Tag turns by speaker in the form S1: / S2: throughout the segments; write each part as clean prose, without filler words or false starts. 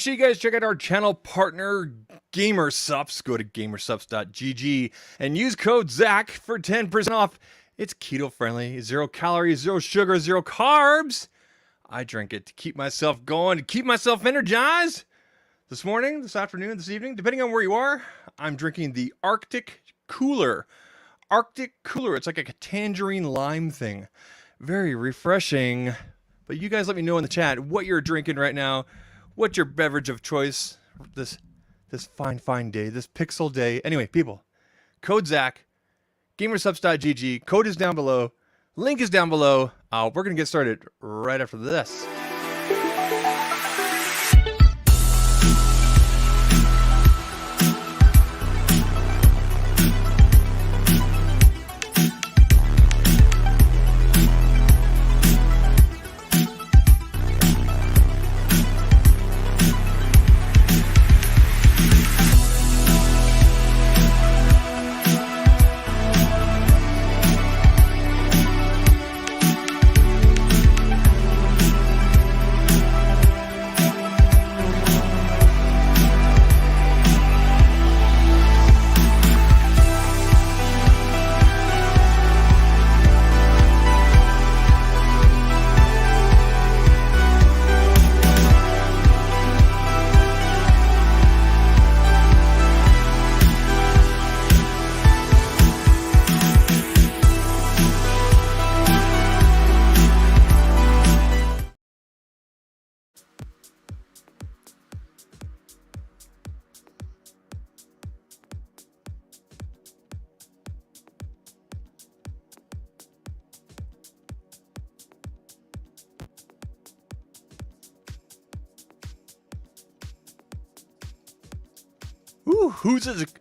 S1: sure you guys check out our channel partner, GamerSupps. Go to gamersupps.gg and use code ZAK for 10% off. It's keto friendly, 0 calories, 0 sugar, 0 carbs. I drink it to keep myself going, to keep myself energized. This morning, this afternoon, this evening, depending on where you are, I'm drinking the Arctic Cooler. Arctic Cooler. It's like a tangerine lime thing. Very refreshing. But you guys let me know in the chat what you're drinking right now. What's your beverage of choice this fine day, this pixel day. Anyway, people, code ZAK, gamersupps.gg. Code is down below. Link is down below. We're going to get started right after this.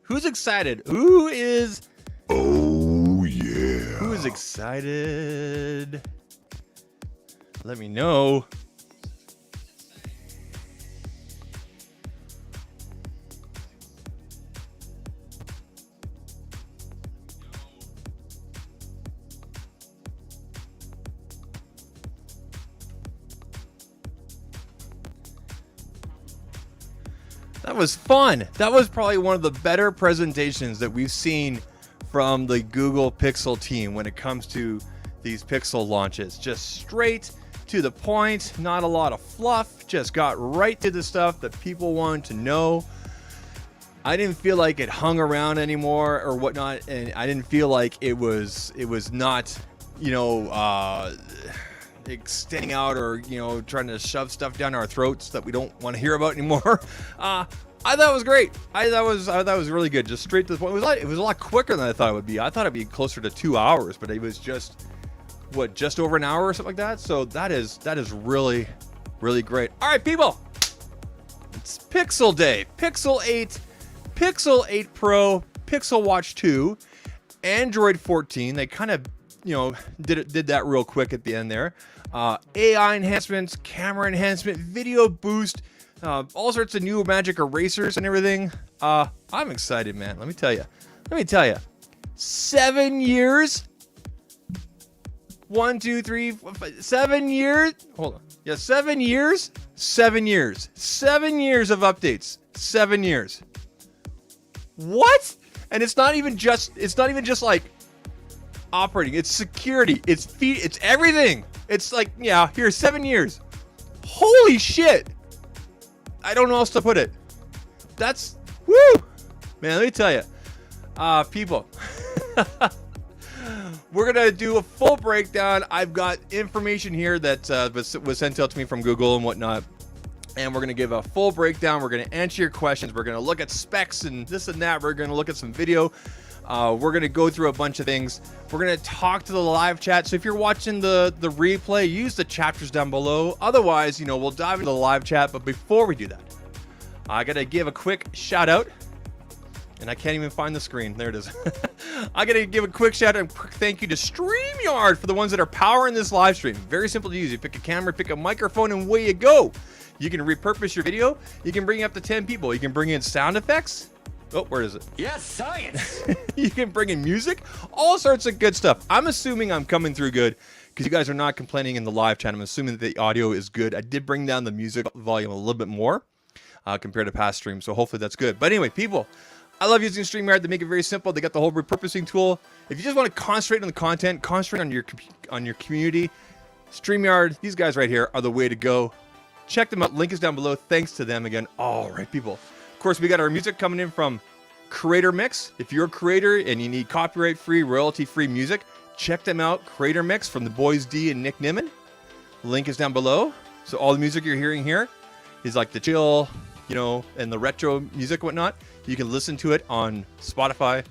S1: Who's excited? Who is?
S2: Oh yeah.
S1: Who is excited? Let me know. That was fun. That was probably one of the better presentations that we've seen from the Google Pixel team when it comes to these Pixel launches. Just straight to the point, not a lot of fluff, just got right to the stuff that people wanted to know. I didn't feel like it hung around anymore or whatnot, and I didn't feel like it was not, extending out or trying to shove stuff down our throats that we don't want to hear about anymore. I thought it was great. I thought it was really good, just straight to the point. It was a lot quicker than I thought it would be. I thought it'd be closer to 2 hours, but it was just over an hour or something like that. So that is really, really great. All right, people, it's Pixel Day. Pixel 8, Pixel 8 Pro, Pixel Watch 2, Android 14. They kind of did that real quick at the end there. AI enhancements, camera enhancement, video boost, all sorts of new magic erasers and everything. I'm excited, man. Let me tell you. 7 years. 1, 2, 3, 4, 5, 7 years. Hold on. Yeah, 7 years. 7 years. 7 years of updates. 7 years. What? And it's not even just like operating. It's security. It's everything. It's like, yeah, here's 7 years. Holy shit. I don't know how else to put it. That's, woo! Man, let me tell you. People. We're going to do a full breakdown. I've got information here that was sent out to me from Google and whatnot. And we're going to give a full breakdown. We're going to answer your questions. We're going to look at specs and this and that. We're going to look at some video. We're going to go through a bunch of things. We're going to talk to the live chat. So if you're watching the replay, use the chapters down below. Otherwise, we'll dive into the live chat. But before we do that, I got to give a quick shout out. And I can't even find the screen. There it is. I got to give a quick shout out and quick thank you to StreamYard for the ones that are powering this live stream. Very simple to use. You pick a camera, pick a microphone, and away you go. You can repurpose your video. You can bring up to 10 people. You can bring in sound effects. Oh, where is it?
S2: Yes, science.
S1: You can bring in music, all sorts of good stuff. I'm assuming I'm coming through good because you guys are not complaining in the live chat. I'm assuming that the audio is good. I did bring down the music volume a little bit more. compared to past streams. So hopefully that's good. But anyway, people, I love using StreamYard. They make it very simple. They got the whole repurposing tool. If you just want to concentrate on the content, concentrate on your community, StreamYard, these guys right here are the way to go. Check them out. Link is down below. Thanks to them again. All right, people. Of course, we got our music coming in from Creator Mix. If you're a creator and you need copyright-free, royalty-free music, check them out. Creator Mix from the boys D and Nick Nimmin. Link is down below. So all the music you're hearing here is like the chill, you know, and the retro music and whatnot. You can listen to it on Spotify,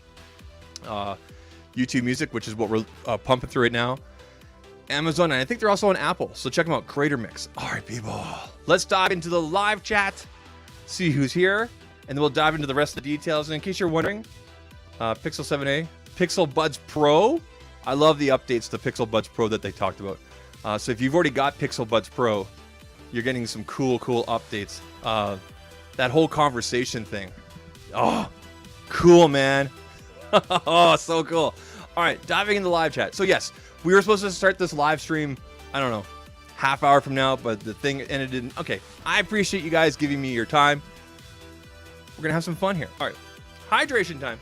S1: YouTube Music, which is what we're pumping through right now, Amazon, and I think they're also on Apple. So check them out, Creator Mix. All right, people. Let's dive into the live chat, see who's here, and then we'll dive into the rest of the details. And in case you're wondering, Pixel 7a, Pixel Buds Pro. I love the updates to Pixel Buds Pro that they talked about. So if you've already got Pixel Buds Pro, you're getting some cool updates. That whole conversation thing. Oh, cool, man. Oh, so cool. All right, diving into the live chat. So yes, we were supposed to start this live stream, I don't know, half hour from now, but the thing ended in... Okay, I appreciate you guys giving me your time. We're going to have some fun here. All right, hydration time.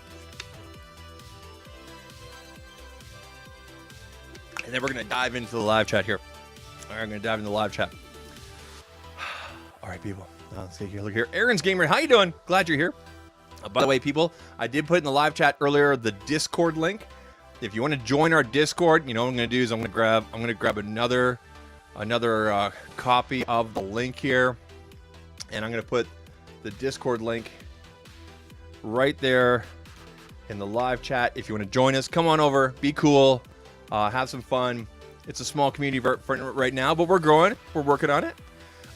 S1: And then we're going to dive into the live chat here. All right, I'm going to dive into the live chat. All right, people. Let's take a look here. Aaron's Gamer, how you doing? Glad you're here. By the way, people, I did put in the live chat earlier the Discord link. If you want to join our Discord, you know what I'm going to do is I'm going to grab another copy of the link here, and I'm going to put the Discord link right there in the live chat. If you want to join us, come on over, be cool, have some fun. It's a small community right now, but we're growing. We're working on it.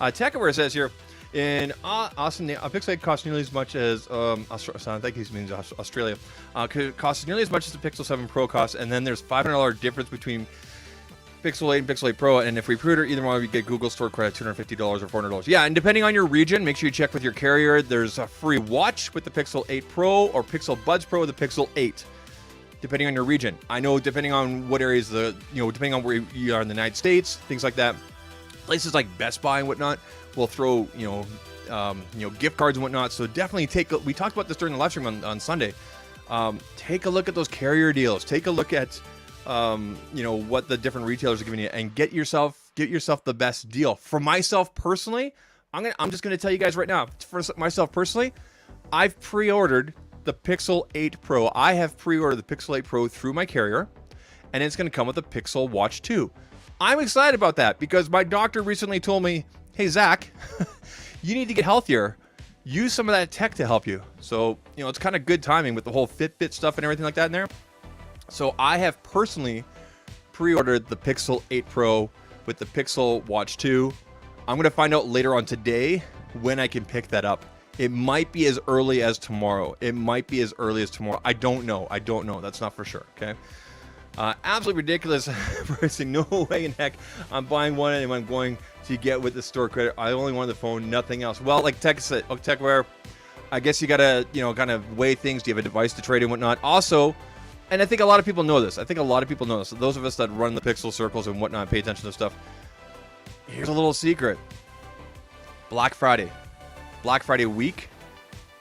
S1: TechAware says here, in Austin, a Pixel 8 costs nearly as much as I think he means Australia. Costs nearly as much as the Pixel 7 Pro costs, and then there's $500 difference between Pixel 8 and Pixel 8 Pro. And if we pre-order either one, we get Google Store credit, $250 or $400. Yeah, and depending on your region, make sure you check with your carrier. There's a free watch with the Pixel 8 Pro or Pixel Buds Pro with the Pixel 8. Depending on your region, I know depending on what areas depending on where you are in the United States, things like that. Places like Best Buy and whatnot will throw, gift cards and whatnot. So definitely we talked about this during the live stream on Sunday. Take a look at those carrier deals. Take a look at, what the different retailers are giving you, and get yourself the best deal. For myself personally, I'm just going to tell you guys right now. For myself personally, I've pre-ordered the Pixel 8 Pro. I have pre-ordered the Pixel 8 Pro through my carrier, and it's going to come with a Pixel Watch 2. I'm excited about that because my doctor recently told me, hey, Zach, you need to get healthier. Use some of that tech to help you. So, it's kind of good timing with the whole Fitbit stuff and everything like that in there. So I have personally pre-ordered the Pixel 8 Pro with the Pixel Watch 2. I'm going to find out later on today when I can pick that up. It might be as early as tomorrow. I don't know. That's not for sure, okay? Absolutely ridiculous pricing. No way in heck I'm buying one and I'm going to get with the store credit. I only want the phone, nothing else. Well, like Tech said, TechWare, I guess you gotta, kind of weigh things. Do you have a device to trade and whatnot? Also, and I think a lot of people know this. So those of us that run the Pixel circles and whatnot, pay attention to stuff. Here's a little secret. Black Friday week,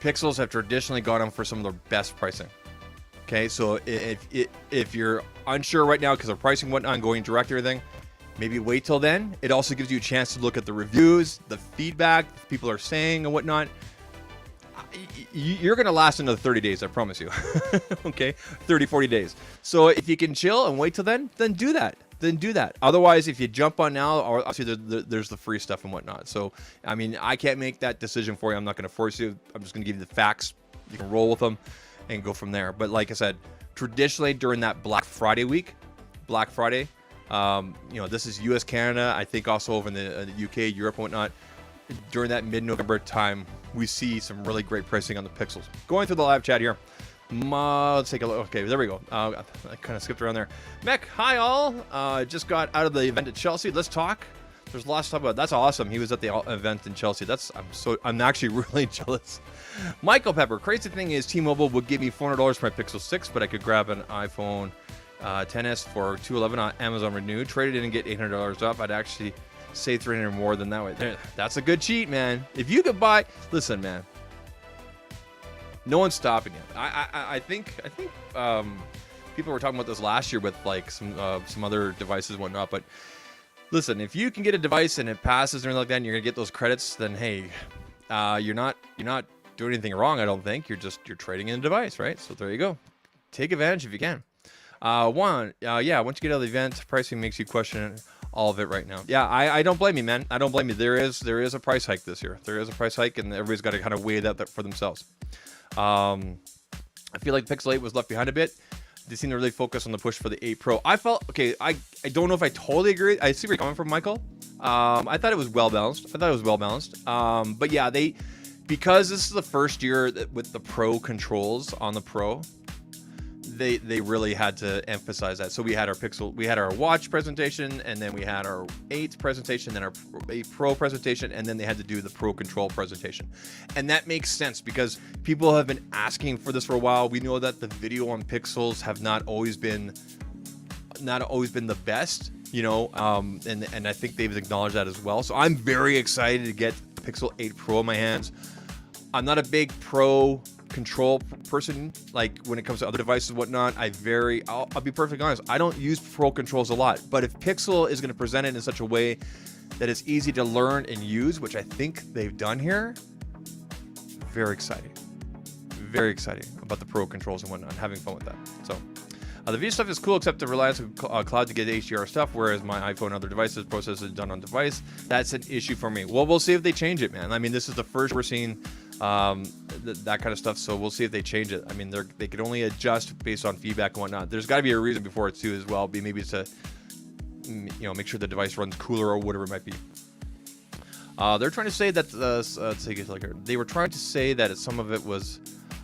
S1: Pixels have traditionally gone on for some of their best pricing. Okay, so if you're unsure right now because of pricing and whatnot and going direct or everything, maybe wait till then. It also gives you a chance to look at the reviews, the feedback people are saying and whatnot. You're going to last another 30 days, I promise you. Okay, 30, 40 days. So if you can chill and wait till then do that. Otherwise, if you jump on now, or obviously there's the free stuff and whatnot. So, I mean, I can't make that decision for you. I'm not going to force you. I'm just going to give you the facts. You can roll with them and go from there. But like I said, traditionally during that Black Friday, this is US, Canada, I think also over in the UK, Europe and whatnot. During that mid-November time, we see some really great pricing on the Pixels. Going through the live chat here. Let's take a look. Okay, there we go. I kind of skipped around there. Mech, hi all. Just got out of the event at Chelsea. Let's talk. There's lots to talk about. That's awesome. He was at the event in Chelsea. I'm actually really jealous. Michael Pepper, crazy thing is T-Mobile would give me $400 for my Pixel 6, but I could grab an iPhone XS for $211 on Amazon Renew, trade it in and get $800 off. I'd actually Save 300 more than that way. There, that's a good cheat, man. If you could buy, listen, man. No one's stopping you. I think people were talking about this last year with like some other devices and whatnot. But listen, if you can get a device and it passes or anything like that, and you're gonna get those credits, then hey, you're not doing anything wrong. I don't think you're trading in a device, right? So there you go. Take advantage if you can. Yeah, once you get out of the event, pricing makes you question all of it right now. Yeah, I don't blame you, man. I don't blame you. There is a price hike this year. There is a price hike, and everybody's got to kind of weigh that for themselves. I feel like Pixel 8 was left behind a bit. They seem to really focus on the push for the 8 Pro. I felt, okay, I don't know if I totally agree. I see where you're coming from, Michael. I thought it was well balanced. But yeah, because this is the first year with the Pro controls on the Pro, they really had to emphasize that. So we had our watch presentation, and then we had our 8 presentation, then our 8 Pro presentation, and then they had to do the Pro control presentation. And that makes sense because people have been asking for this for a while. We know that the video on Pixels have not always been the best, you know, and I think they've acknowledged that as well. So I'm very excited to get Pixel 8 Pro in my hands. I'm not a big Pro control person, like when it comes to other devices and whatnot. I'll be perfectly honest, I don't use Pro controls a lot, but if Pixel is going to present it in such a way that it's easy to learn and use, which I think they've done here, very exciting about the Pro controls and whatnot, having fun with that. So the video stuff is cool, except the reliance on cloud to get HDR stuff, whereas my iPhone and other devices process is done on device. That's an issue for me. Well, we'll see if they change it, man. I mean, this is the first we're seeing that kind of stuff, so we'll see if they change it. I mean, they could only adjust based on feedback and whatnot. There's got to be a reason before it too as well. Maybe it's to, you know, make sure the device runs cooler or whatever it might be. They're trying to say that they were trying to say that some of it was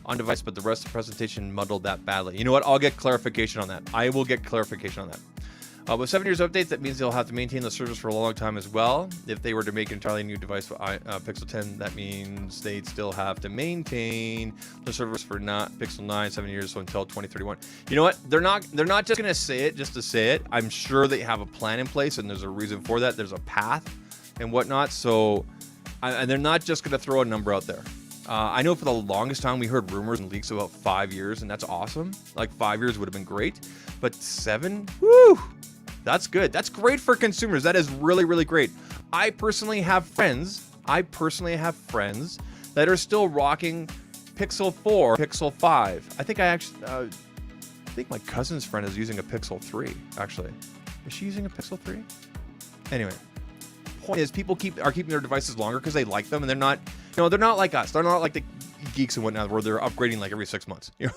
S1: on device, but the rest of the presentation muddled that badly. You know what? I'll get clarification on that. I will get clarification on that. With 7 years updates, that means they'll have to maintain the service for a long time as well. If they were to make an entirely new device for Pixel 10, that means they'd still have to maintain the service for not Pixel 9, 7 years, so until 2031. You know what? They're not just going to say it just to say it. I'm sure they have a plan in place, and there's a reason for that. There's a path and whatnot. So, and they're not just going to throw a number out there. I know for the longest time we heard rumors and leaks about 5 years, and that's awesome. Like 5 years would have been great, but 7, woo! That's good. That's great for consumers. That is really, really great. I personally have friends that are still rocking Pixel 4, Pixel 5. I think I think my cousin's friend is using a Pixel 3, actually. Is she using a Pixel 3? Anyway, point is people are keeping their devices longer because they like them, and they're not like us. They're not like the geeks and whatnot where they're upgrading like every 6 months, you know,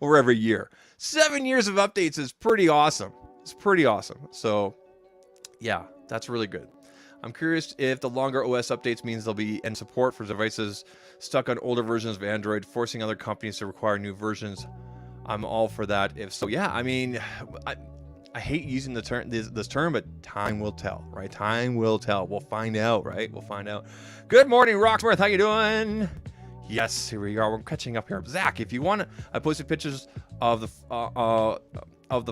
S1: or every year. 7 years of updates is pretty awesome. It's pretty awesome. So yeah, that's really good. I'm curious if the longer OS updates means there'll be end support for devices stuck on older versions of Android, forcing other companies to require new versions. I'm all for that. If so, yeah, I mean, I hate using the term, this term, but time will tell, right? Time will tell. We'll find out, right? We'll find out. Good morning, Rocksmith. How you doing? Yes, here we are. We're catching up here. Zach, if you want to, I posted pictures of the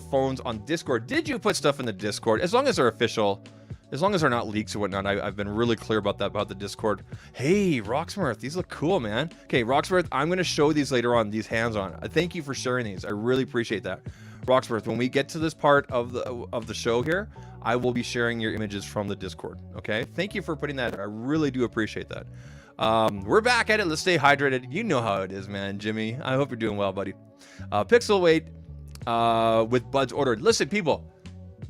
S1: phones on Discord. Did you put stuff in the Discord? As long as they're official, as long as they're not leaks or whatnot. I've been really clear about that, about the Discord. Hey, Rocksmith, these look cool, man. Okay, Rocksmith, I'm going to show these later on, these hands-on. Thank you for sharing these. I really appreciate that. Rocksmith, when we get to this part of the show here, I will be sharing your images from the Discord, okay? Thank you for putting that. I really do appreciate that. We're back at it. Let's stay hydrated. You know how it is, man, Jimmy. I hope you're doing well, buddy. Pixel 8 with buds ordered. Listen, people,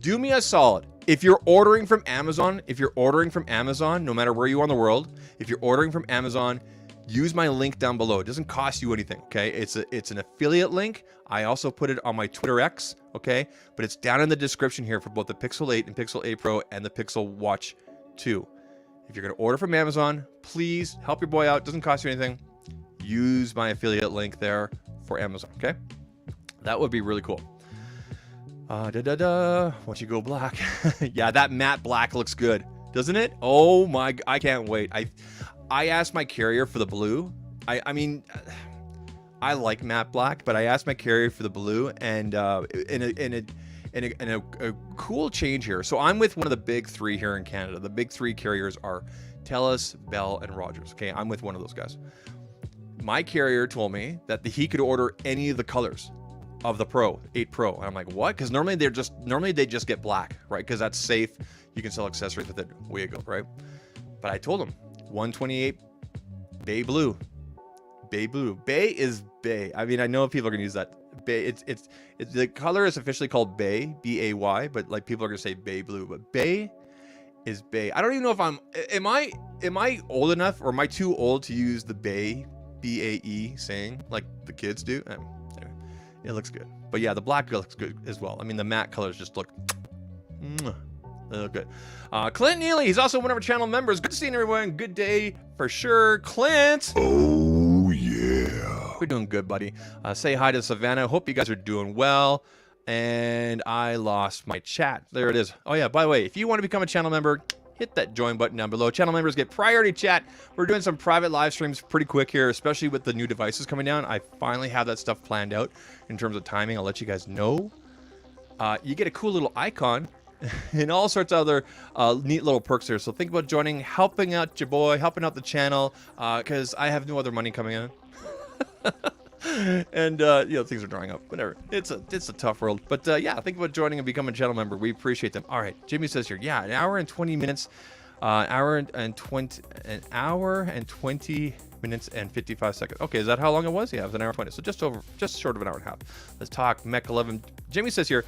S1: do me a solid. If you're ordering from Amazon, no matter where you are in the world, if you're ordering from Amazon, use my link down below. It doesn't cost you anything, okay? It's an affiliate link. I also put it on my Twitter X, okay? But it's down in the description here for both the Pixel 8 and Pixel 8 Pro and the Pixel Watch 2. If you're going to order from Amazon, please help your boy out. It doesn't cost you anything. Use my affiliate link there for Amazon, okay? That would be really cool. Once you go black. Yeah, that matte black looks good, doesn't it? Oh my, I can't wait. I asked my carrier for the blue. I mean, I like matte black, but I asked my carrier for the blue, and in and a cool change here. So I'm with one of the big three here in Canada. The big three carriers are TELUS, Bell, and Rogers. Okay, I'm with one of those guys. My carrier told me that he could order any of the colors of the Pro, 8 Pro. And I'm like, what? Because normally they just get black, right? Because that's safe. You can sell accessories with it. Way you go, right? But I told him 128 bay blue. Bay blue. Bay is bay. I mean, I know people are gonna use that. Bay. It's the color is officially called bay, B-A-Y, but like people are gonna say bay blue. But bay is bay. I don't even know if am I old enough, or am I too old to use the bay, B-A-E saying like the kids do? Anyway, it looks good. But yeah, the black looks good as well. I mean, the matte colors just look. They look good. Clint Neely, he's also one of our channel members. Good seeing everyone. Good day for sure. Clint.
S2: Oh, yeah.
S1: We're doing good, buddy. Say hi to Savannah. Hope you guys are doing well. And I lost my chat. There it is. Oh, yeah. By the way, if you want to become a channel member, hit that join button down below. Channel members get priority chat. We're doing some private live streams pretty quick here, especially with the new devices coming down. I finally have that stuff planned out in terms of timing. I'll let you guys know. You get a cool little icon and all sorts of other neat little perks here. So think about joining, helping out your boy, helping out the channel, because I have no other money coming in. And things are drying up. Whatever. It's a tough world. But yeah, think about joining and becoming a channel member. We appreciate them. All right. Jimmy says here, yeah, an hour and 20 minutes, an hour and 20 minutes and 55 seconds. Okay, is that how long it was? Yeah, it was an hour and 20. So just short of an hour and a half. Let's talk Mech 11. Jimmy says here,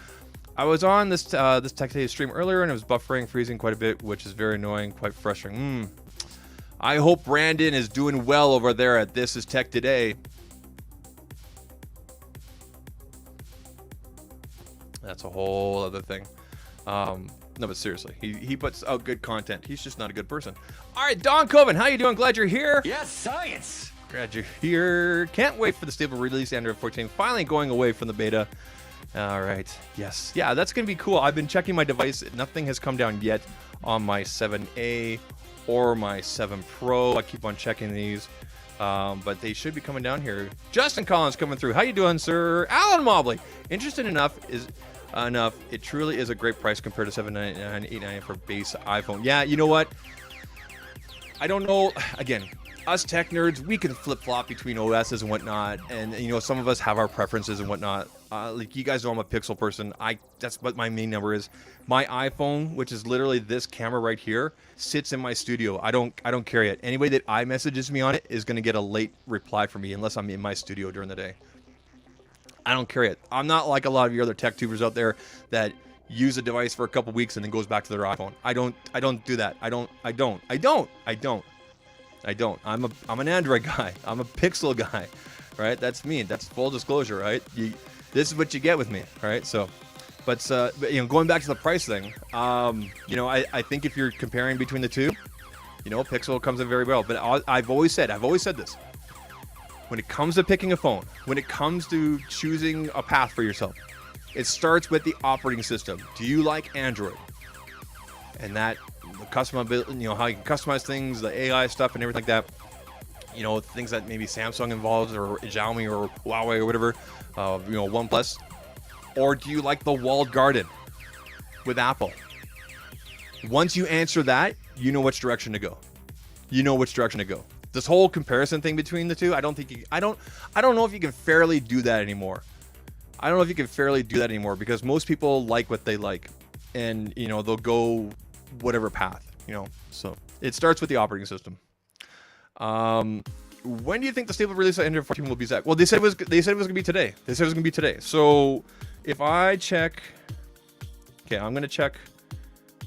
S1: I was on this Tech Day stream earlier and it was buffering, freezing quite a bit, which is very annoying, quite frustrating. I hope Brandon is doing well over there at This Is Tech Today. That's a whole other thing. No, but seriously, he puts out good content. He's just not a good person. All right, Don Coven, how you doing? Glad you're here.
S2: Yes, science.
S1: Glad you're here. Can't wait for the stable release. Android 14 finally going away from the beta. All right. Yes. Yeah, that's going to be cool. I've been checking my device. Nothing has come down yet on my 7A or my 7 Pro. I keep on checking these. But they should be coming down here. Justin Collins coming through. How you doing, sir? Alan Mobley. Interesting enough. It truly is a great price compared to $799, $899 for base iPhone. Yeah, you know what? I don't know. Again, us tech nerds, we can flip-flop between OSs and whatnot, and some of us have our preferences and whatnot. Like you guys know, I'm a Pixel person. That's what my main number is. My iPhone, which is literally this camera right here, sits in my studio. I don't carry it. Anybody that iMessages me on it is going to get a late reply from me unless I'm in my studio during the day. I don't carry it. I'm not like a lot of your other tech tubers out there that use a device for a couple weeks and then goes back to their iPhone. I don't do that. I don't. I'm an Android guy. I'm a Pixel guy, right? That's me. That's full disclosure, right? This is what you get with me, right? So, but going back to the price thing, I think if you're comparing between the two, Pixel comes in very well. But I've always said this. When it comes to picking a phone, when it comes to choosing a path for yourself, it starts with the operating system. Do you like Android? And that the customizability, how you can customize things, the AI stuff and everything like that. Things that maybe Samsung involves or Xiaomi or Huawei or whatever, OnePlus. Or do you like the walled garden with Apple? Once you answer that, you know which direction to go. This whole comparison thing between the two, I don't know if you can fairly do that anymore. Because most people like what they like, and they'll go whatever path, So it starts with the operating system. When do you think the stable release of Android 14 will be, Zach? Well, they said it was gonna be today. So if I check, okay, I'm gonna check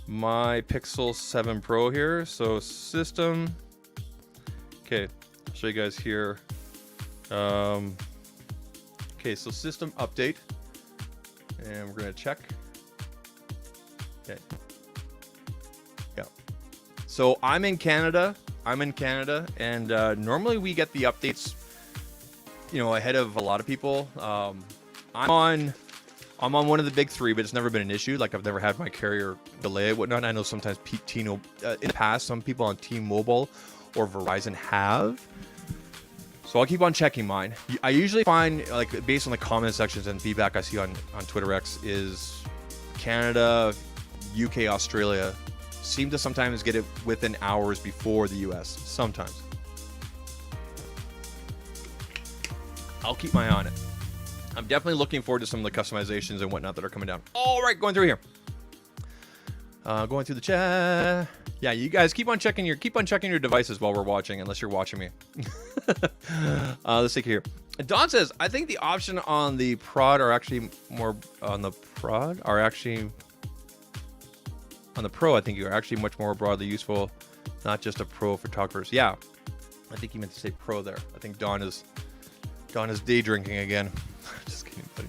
S1: my Pixel 7 Pro here. So system. Okay, I'll show you guys here. Okay, so system update, and we're gonna check. Okay. Yeah. So I'm in Canada, and normally we get the updates, ahead of a lot of people. I'm on one of the big three, but it's never been an issue. Like I've never had my carrier delay and whatnot. I know sometimes in the past, some people on T-Mobile or Verizon have. So I'll keep on checking mine. I usually find, like, based on the comment sections and feedback I see on Twitter X, is Canada, UK, Australia seem to sometimes get it within hours before the US. Sometimes. I'll keep my eye on it. I'm definitely looking forward to some of the customizations and whatnot that are coming down. All right, going through here. Going through the chat. Yeah, you guys keep on checking your devices while we're watching, unless you're watching me. Let's take it here. Don says, I think the option on the prod are actually more on the prod are actually on the pro. I think you're actually much more broadly useful, not just a pro photographers. Yeah, I think you meant to say pro there. I think Don is day drinking again. Just kidding, buddy.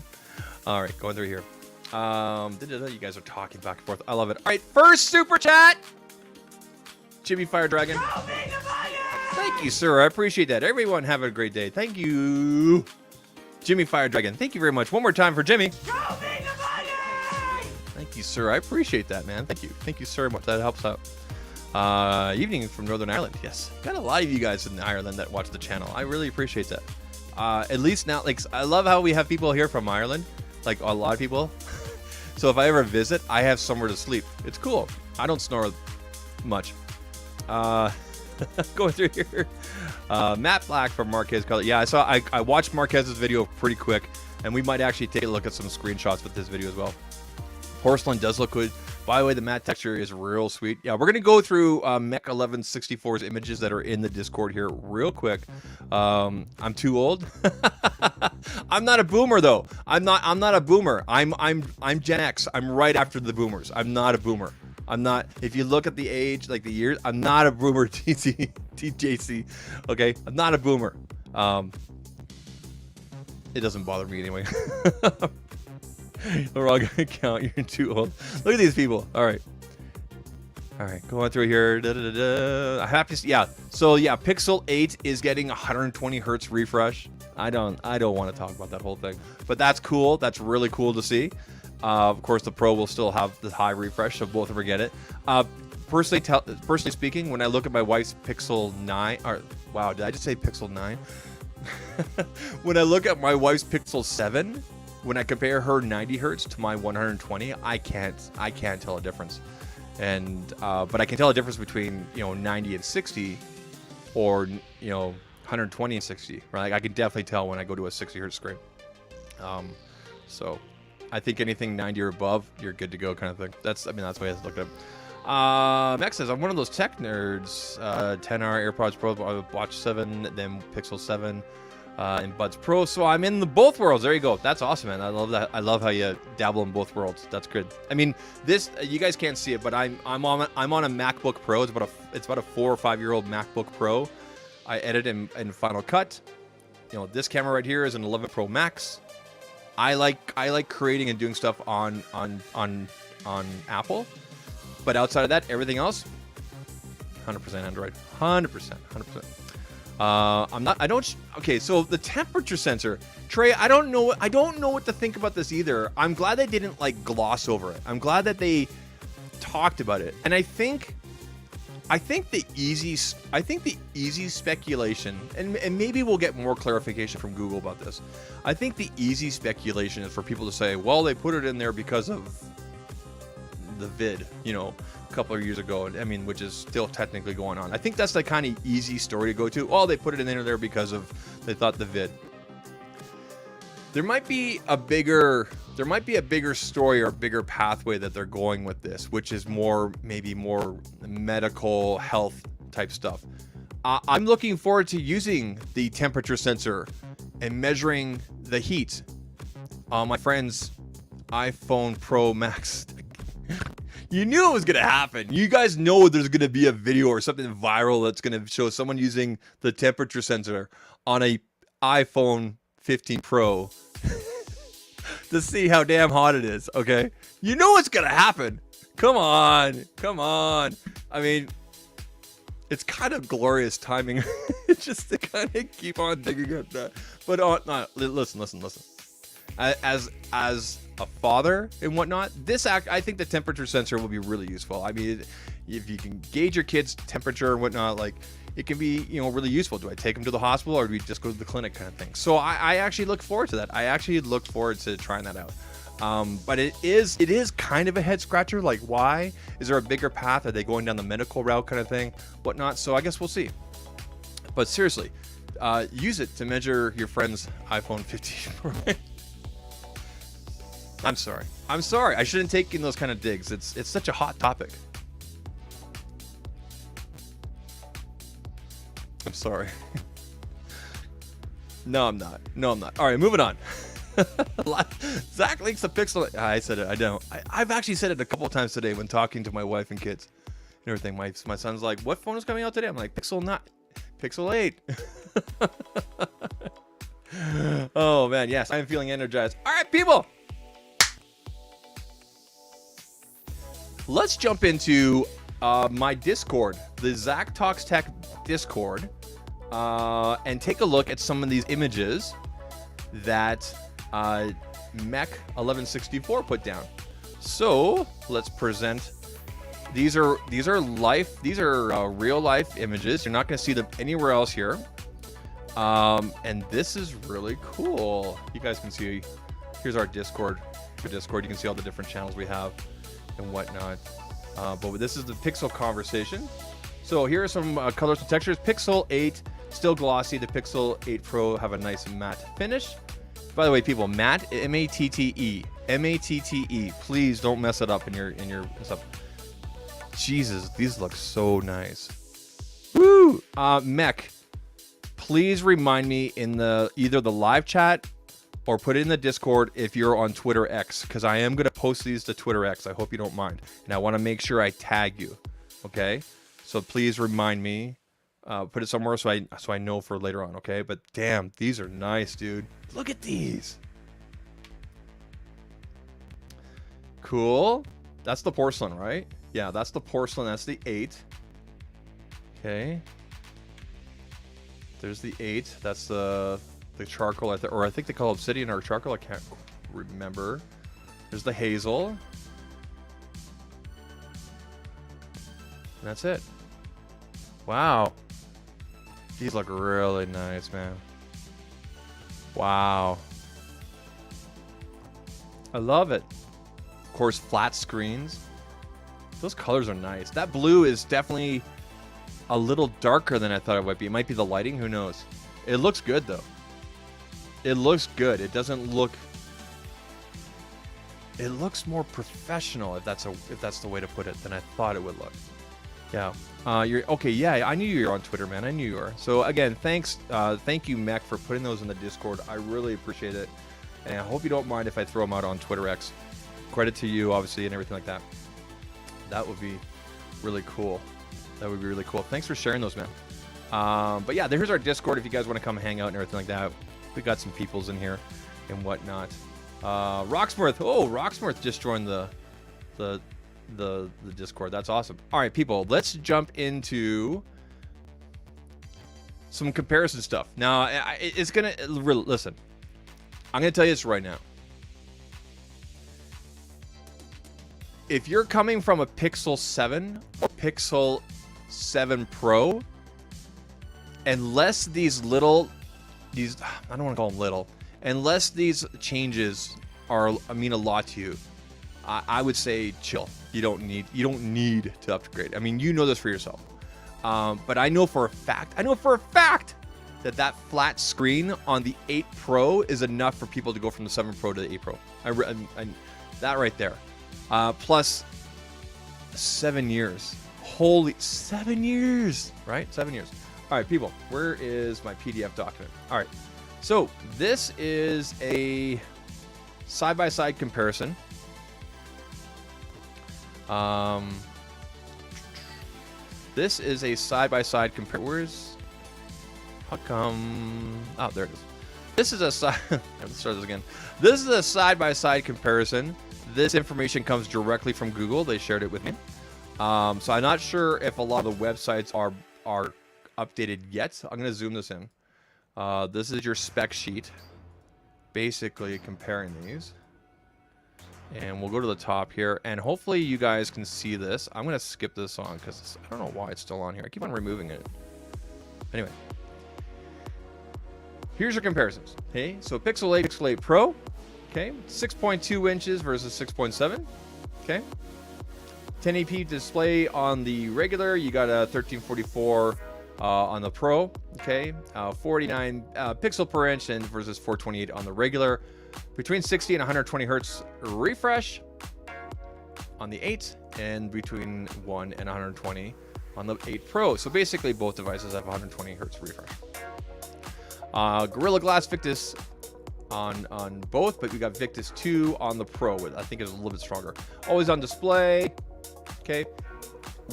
S1: All right, going through here. You guys are talking back and forth. I love it. All right, first super chat. Jimmy Fire Dragon. Thank you, sir. I appreciate that. Everyone have a great day. Thank you, Jimmy Fire Dragon. Thank you very much. One more time for Jimmy. Thank you, sir. I appreciate that, man. Thank you. Thank you so much. That helps out. Evening from Northern Ireland. Yes. Got a lot of you guys in Ireland that watch the channel. I really appreciate that. At least now, like, I love how we have people here from Ireland. Like, a lot of people. So if I ever visit, I have somewhere to sleep. It's cool. I don't snore much. Going through here. Matt Black from Marquez Color. Yeah, I watched Marquez's video pretty quick, and we might actually take a look at some screenshots with this video as well. Porcelain does look good. By the way, the matte texture is real sweet. Yeah, we're gonna go through Mech 1164's images that are in the Discord here real quick. I'm too old. I'm not a boomer though. I'm not a boomer. I'm Gen X. I'm right after the boomers. I'm not a boomer. I'm not. If you look at the age, like the years, I'm not a boomer. TJC. Okay, I'm not a boomer. It doesn't bother me anyway. We're all gonna count. You're too old. Look at these people. All right, going through here. I have to. Yeah. So yeah, Pixel 8 is getting 120 hertz refresh. I don't want to talk about that whole thing, but that's cool. That's really cool to see. Of course, the Pro will still have the high refresh, so both of them get it. Personally speaking, when I look at my wife's Pixel 9, or wow, did I just say Pixel 9? When I look at my wife's Pixel 7. When I compare her 90 hertz to my 120, I can't tell a difference. And but I can tell a difference between 90 and 60, or 120 and 60. Right? Like I can definitely tell when I go to a 60 hertz screen. So I think anything 90 or above, you're good to go, kind of thing. That's the way I look at it. Max says, I'm one of those tech nerds. 10R AirPods Pro, Watch 7, then Pixel 7. And Buds Pro, so I'm in both worlds. There you go. That's awesome, man. I love that. I love how you dabble in both worlds. That's good. I mean, this you guys can't see it, but I'm on a MacBook Pro. It's about a 4 or 5 year old MacBook Pro. I edit in Final Cut. This camera right here is an 11 Pro Max. I like creating and doing stuff on Apple, but outside of that, everything else, 100% Android. 100%. Okay, so the temperature sensor, Trey, I don't know what to think about this either. I'm glad they didn't gloss over it. I'm glad that they talked about it. And I think the easy speculation, and maybe we'll get more clarification from Google about this. I think the easy speculation is for people to say, well, they put it in there because of the vid, a couple of years ago, which is still technically going on. I think that's the kind of easy story to go to. Oh, they put it in there because they thought the vid. There might be a bigger story or a bigger pathway that they're going with this, which is maybe more medical health type stuff. I'm looking forward to using the temperature sensor and measuring the heat on my friend's iPhone Pro Max. You knew it was going to happen. You guys know there's going to be a video or something viral that's going to show someone using the temperature sensor on a iPhone 15 Pro to see how damn hot it is, okay? You know it's going to happen. Come on. I mean, it's kind of glorious timing just to kind of keep on digging at that. But listen. As a father and whatnot, I think the temperature sensor will be really useful. I mean, if you can gauge your kid's temperature and whatnot, it can be really useful. Do I take them to the hospital or do we just go to the clinic, kind of thing? So I actually look forward to that. I actually look forward to trying that out. But it is kind of a head scratcher. Like, why is there a bigger path? Are they going down the medical route kind of thing, whatnot? So I guess we'll see. But seriously, use it to measure your friend's iPhone 15 Pro. I'm sorry. I shouldn't take in those kind of digs. It's such a hot topic. I'm sorry. No, I'm not. All right, moving on. Zach links the Pixel. I said it. I don't. I've actually said it a couple of times today when talking to my wife and kids and everything. My son's like, "What phone is coming out today?" I'm like, Pixel 8. Oh man, yes, I'm feeling energized. All right, people. Let's jump into my Discord, the ZAKtalks Tech Discord, and take a look at some of these images that Mech 1164 put down. So let's present. These are real life images. You're not going to see them anywhere else here. And this is really cool. You guys can see. Here's our Discord. You can see all the different channels we have and whatnot. But this is the Pixel conversation. So here are some colors and textures. Pixel 8 still glossy. The Pixel 8 Pro have a nice matte finish. By the way, people, matte, M-A-T-T-E. M-A-T-T-E. Please don't mess it up in your stuff. Jesus, these look so nice. Woo! Mech, please remind me in either the live chat or put it in the Discord if you're on Twitter X, because I am going to post these to Twitter X. I hope you don't mind. And I want to make sure I tag you. Okay? So please remind me. Put it somewhere so I know for later on, okay? But damn, these are nice, dude. Look at these. Cool. That's the porcelain, right? Yeah, that's the porcelain. That's the 8. Okay. There's the 8. That's the charcoal, or I think they call it obsidian or charcoal. I can't remember. There's the hazel. And that's it. Wow. These look really nice, man. Wow. I love it. Of course, flat screens. Those colors are nice. That blue is definitely a little darker than I thought it would be. It might be the lighting. Who knows? It looks good, though. It looks good. It doesn't look... It looks more professional, if that's the way to put it, than I thought it would look. Yeah. You're okay. Yeah, I knew you were on Twitter, man. I knew you were. So again, thanks. Thank you, Mech, for putting those in the Discord. I really appreciate it, and I hope you don't mind if I throw them out on Twitter X. Credit to you, obviously, and everything like that. That would be really cool. That would be really cool. Thanks for sharing those, man. But yeah, here's our Discord if you guys want to come hang out and everything like that. We got some peoples in here and whatnot. Rocksmith. Oh, Rocksmith just joined the Discord. That's awesome. All right, people, let's jump into some comparison stuff. Now, it's gonna listen. I'm gonna tell you this right now. If you're coming from a Pixel 7 or Pixel 7 Pro, unless these I don't want to call them little, unless these changes mean a lot to you, I would say chill. You don't need to upgrade. I mean, you know this for yourself. But I know for a fact that flat screen on the 8 Pro is enough for people to go from the 7 Pro to the 8 Pro. That right there. Plus 7 years. Holy 7 years, right? 7 years. All right, people, where is my PDF document? All right. So this is a side-by-side comparison. This is a side-by-side comparison. How come? Oh, there it is. This is a side. Let's start this again. This is a side-by-side comparison. This information comes directly from Google. They shared it with me. So I'm not sure if a lot of the websites are updated yet. I'm going to zoom this in. This is your spec sheet, basically comparing these. And we'll go to the top here, and hopefully you guys can see this. I'm going to skip this on because I don't know why it's still on here. I keep on removing it. Anyway, here's your comparisons. Okay, so Pixel 8, Pixel 8 Pro. Okay, 6.2 inches versus 6.7. Okay, 1080p display on the regular. You got a 1344 on the Pro. Okay, 49 pixel per inch and versus 428 on the regular. Between 60 and 120 hertz refresh on the 8, and between 1 and 120 on the 8 Pro. So basically, both devices have 120 hertz refresh. Gorilla Glass Victus on both, but we got Victus 2 on the Pro, with I think it's a little bit stronger. Always on display. Okay.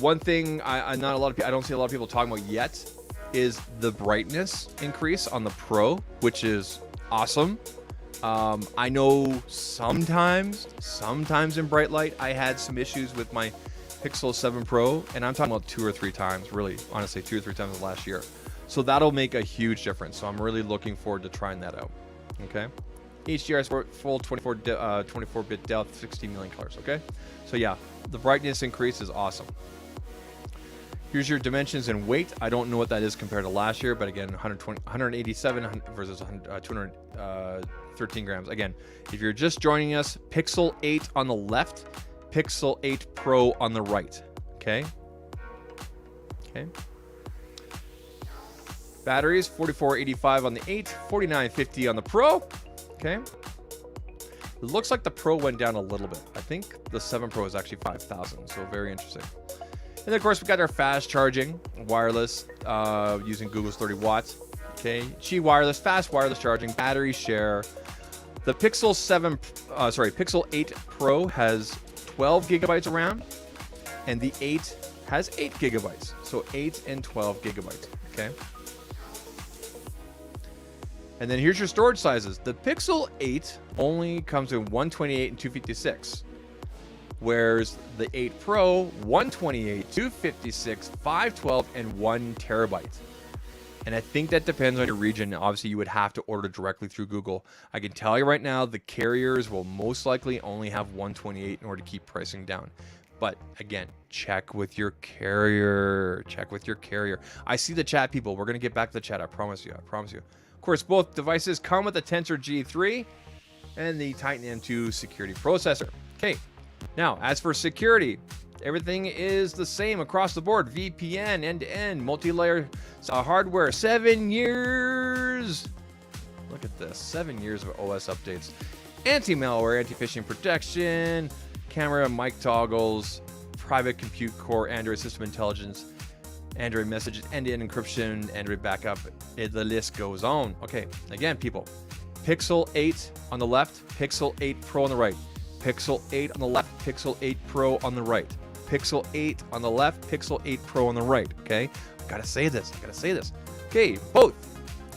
S1: One thing I don't see a lot of people talking about yet is the brightness increase on the Pro, which is awesome. I know sometimes in bright light I had some issues with my Pixel 7 Pro, and I'm talking about 2 or 3 times, really, honestly, 2 or 3 times last year. So that'll make a huge difference. So I'm really looking forward to trying that out. Okay. HDR full 24-bit depth, 16 million colors. Okay. So yeah, the brightness increase is awesome. Here's your dimensions and weight. I don't know what that is compared to last year, but again, 187 versus 213 grams. Again, if you're just joining us, Pixel 8 on the left, Pixel 8 Pro on the right. Okay. Okay. Batteries, 4485 on the 8, 4950 on the Pro. Okay. It looks like the Pro went down a little bit. I think the 7 Pro is actually 5,000, so very interesting. And then, of course, we got our fast charging, wireless, using Google's 30 watts. Okay. Qi wireless, fast wireless charging, battery share. The Pixel 8 Pro has 12 gigabytes of RAM, and the 8 has 8 gigabytes. So 8 and 12 gigabytes. Okay. And then here's your storage sizes. The Pixel 8 only comes in 128 and 256. Whereas the 8 Pro, 128, 256, 512, and 1 terabyte. And I think that depends on your region. Obviously, you would have to order directly through Google. I can tell you right now, the carriers will most likely only have 128 in order to keep pricing down. But again, check with your carrier. Check with your carrier. I see the chat, people. We're going to get back to the chat. I promise you. I promise you. Of course, both devices come with the Tensor G3 and the Titan M2 security processor. Okay. Now, as for security, everything is the same across the board. VPN, end-to-end, multi-layer hardware, 7 years. Look at this, 7 years of OS updates. Anti-malware, anti-phishing protection, camera, mic toggles, private compute core, Android system intelligence, Android messages, end-to-end encryption, Android backup. The list goes on. Okay, again, people, Pixel 8 on the left, Pixel 8 Pro on the right. Pixel 8 on the left, Pixel 8 Pro on the right. Pixel 8 on the left, Pixel 8 Pro on the right. Okay, gotta say this. Okay, both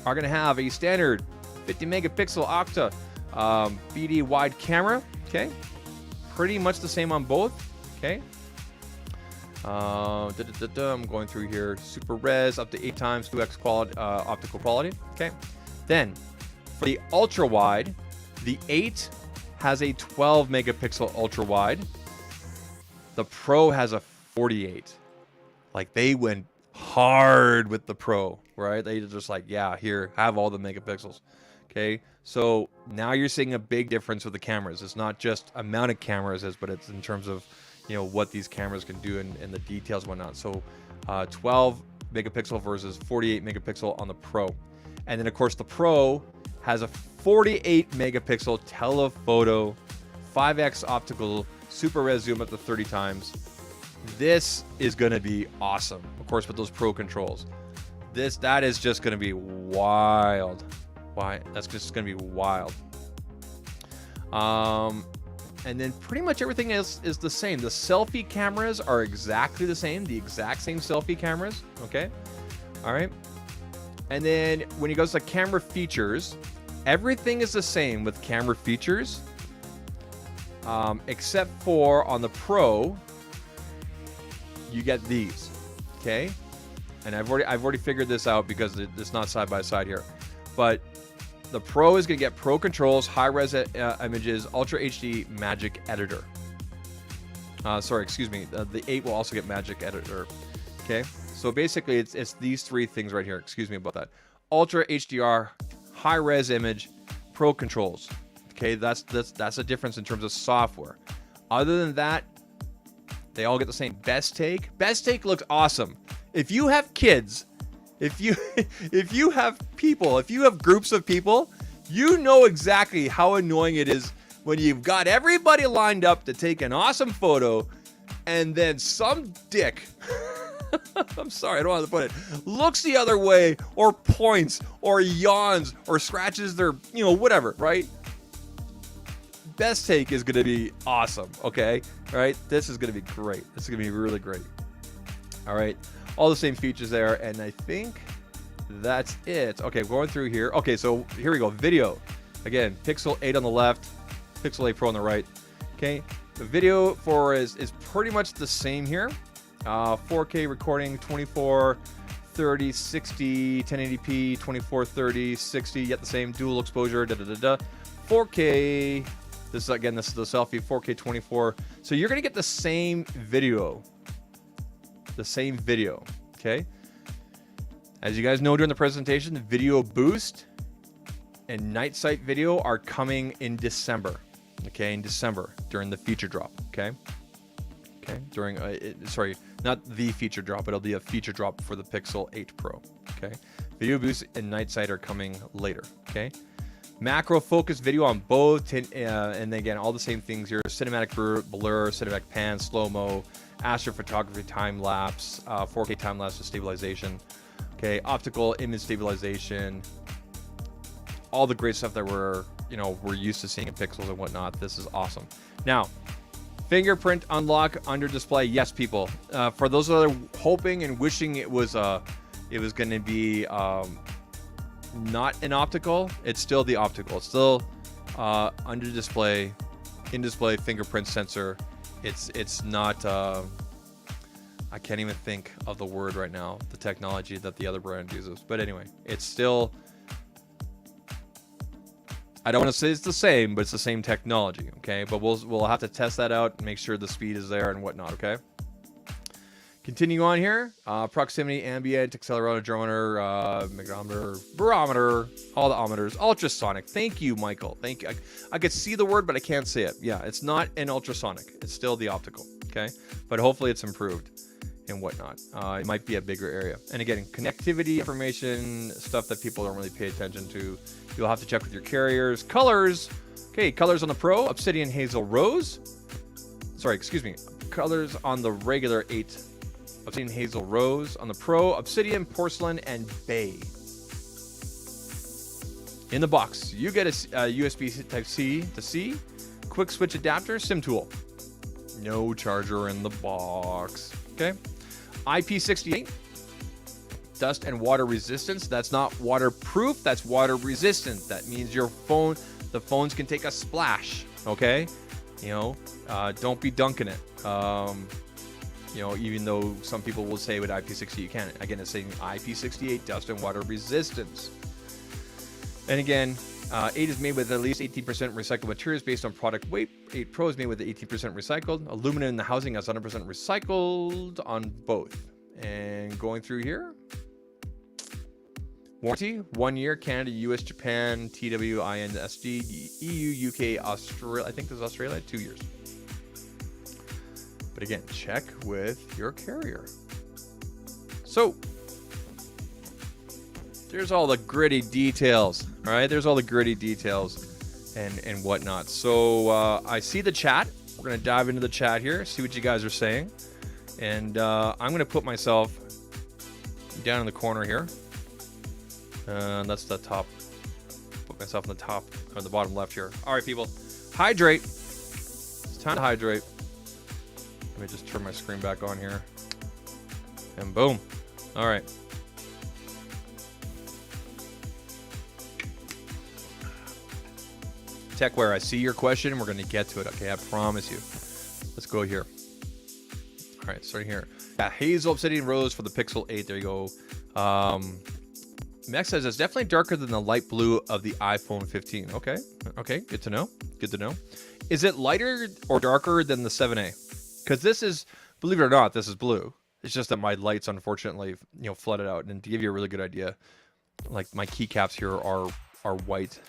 S1: are gonna have a standard 50 megapixel octa BD wide camera. Okay, pretty much the same on both. Okay. I'm going through here. Super res up to 8 times 2x quality, optical quality. Okay. Then for the ultra wide, the 8 has a 12 megapixel ultra wide. The Pro has a 48. Like, they went hard with the Pro, right? They just like, yeah, here, have all the megapixels. Okay. So now you're seeing a big difference with the cameras. It's not just amount of cameras, but it's in terms of, you know, what these cameras can do and the details and whatnot. So 12 megapixel versus 48 megapixel on the Pro. And then, of course, the Pro has a 48 megapixel telephoto, 5x optical, super res zoom up to 30 times. This is going to be awesome. Of course, with those Pro controls. That is just going to be wild. Why? That's just going to be wild. And then pretty much everything else is the same. The selfie cameras are exactly the same. The exact same selfie cameras. Okay. All right. And then when it goes to camera features, everything is the same with camera features, except for on the Pro, you get these, okay? And I've already figured this out because it's not side by side here, but the Pro is gonna get Pro controls, high res images, Ultra HD Magic Editor. The 8 will also get Magic Editor, okay? So basically, it's these 3 things right here. Excuse me about that. Ultra HDR, high res image, Pro controls. Okay, that's a difference in terms of software. Other than that, they all get the same. Best Take. Best Take looks awesome. If you have kids, if you have people, if you have groups of people, you know exactly how annoying it is when you've got everybody lined up to take an awesome photo, and then some dick, I'm sorry, I don't know how to put it, looks the other way, or points, or yawns, or scratches their, whatever, right? Best Take is going to be awesome, okay? All right, this is going to be great. This is going to be really great. All right, all the same features there, and I think that's it. Okay, going through here. Okay, so here we go. Video. Again, Pixel 8 on the left, Pixel 8 Pro on the right. Okay, the video for is pretty much the same here. 4K recording, 24, 30, 60, 1080p, 24, 30, 60, yet the same dual exposure, 4K, this is the selfie, 4K 24. So you're going to get the same video. Okay? As you guys know during the presentation, the video boost and night sight video are coming in December. Okay, in December during the feature drop. Okay, during sorry, not the feature drop, but it'll be a feature drop for the Pixel 8 Pro. Okay, video boost and night sight are coming later. Okay, macro focus video on both, and again all the same things here: cinematic blur, cinematic pan, slow mo, astrophotography, time lapse, 4K time lapse with stabilization. Okay, optical image stabilization, all the great stuff that we're used to seeing in Pixels and whatnot. This is awesome. Now, fingerprint unlock under display. Yes, people. For those that are hoping and wishing it was going to be not an optical, it's still the optical. It's still under display, in display fingerprint sensor. It's not. I can't even think of the word right now. The technology that the other brand uses, but anyway, it's still. I don't want to say it's the same, but it's the same technology, okay? But we'll have to test that out and make sure the speed is there and whatnot, okay? Continue on here. Proximity, ambient, accelerometer, magnetometer, barometer, all the ometers, ultrasonic. Thank you, Michael. Thank you. I could see the word, but I can't say it. Yeah, it's not an ultrasonic. It's still the optical, okay? But hopefully it's improved and whatnot. It might be a bigger area. And again, connectivity information, stuff that people don't really pay attention to. You'll have to check with your carriers. Colors. Okay, colors on the Pro, Obsidian, Hazel, Rose. Sorry, excuse me. Colors on the regular 8. Obsidian, Hazel, Rose. On the Pro, Obsidian, Porcelain, and Bay. In the box, you get a USB Type-C to C, quick switch adapter, SIM tool. No charger in the box. Okay. IP68. Dust and water resistance. That's not waterproof, that's water resistant. That means the phones can take a splash, okay? Don't be dunking it. Even though some people will say with IP60 you can't. Again, it's saying IP68 dust and water resistance. And again, 8 is made with at least 18% recycled materials based on product weight. 8 Pro is made with 18% recycled. Aluminum in the housing has 100% recycled on both. And going through here, warranty, 1 year, Canada, US, Japan, TWIN, SD, EU, UK, Australia. I think this is Australia, 2 years. But again, check with your carrier. So, there's all the gritty details, all right? There's all the gritty details and whatnot. So, I see the chat. We're going to dive into the chat here, see what you guys are saying. And I'm going to put myself down in the corner here. That's the top. Put myself in the top or the bottom left here. All right, people, hydrate. It's time to hydrate. Let me just turn my screen back on here. And boom. All right. TechWare, I see your question. We're going to get to it. Okay, I promise you. Let's go here. All right, starting here. Yeah, Hazel, Obsidian, Rose for the Pixel 8. There you go. Max says it's definitely darker than the light blue of the iPhone 15. Okay, good to know. Good to know. Is it lighter or darker than the 7A? Because this is, believe it or not, this is blue. It's just that my lights, unfortunately, flooded out. And to give you a really good idea, like my keycaps here are white.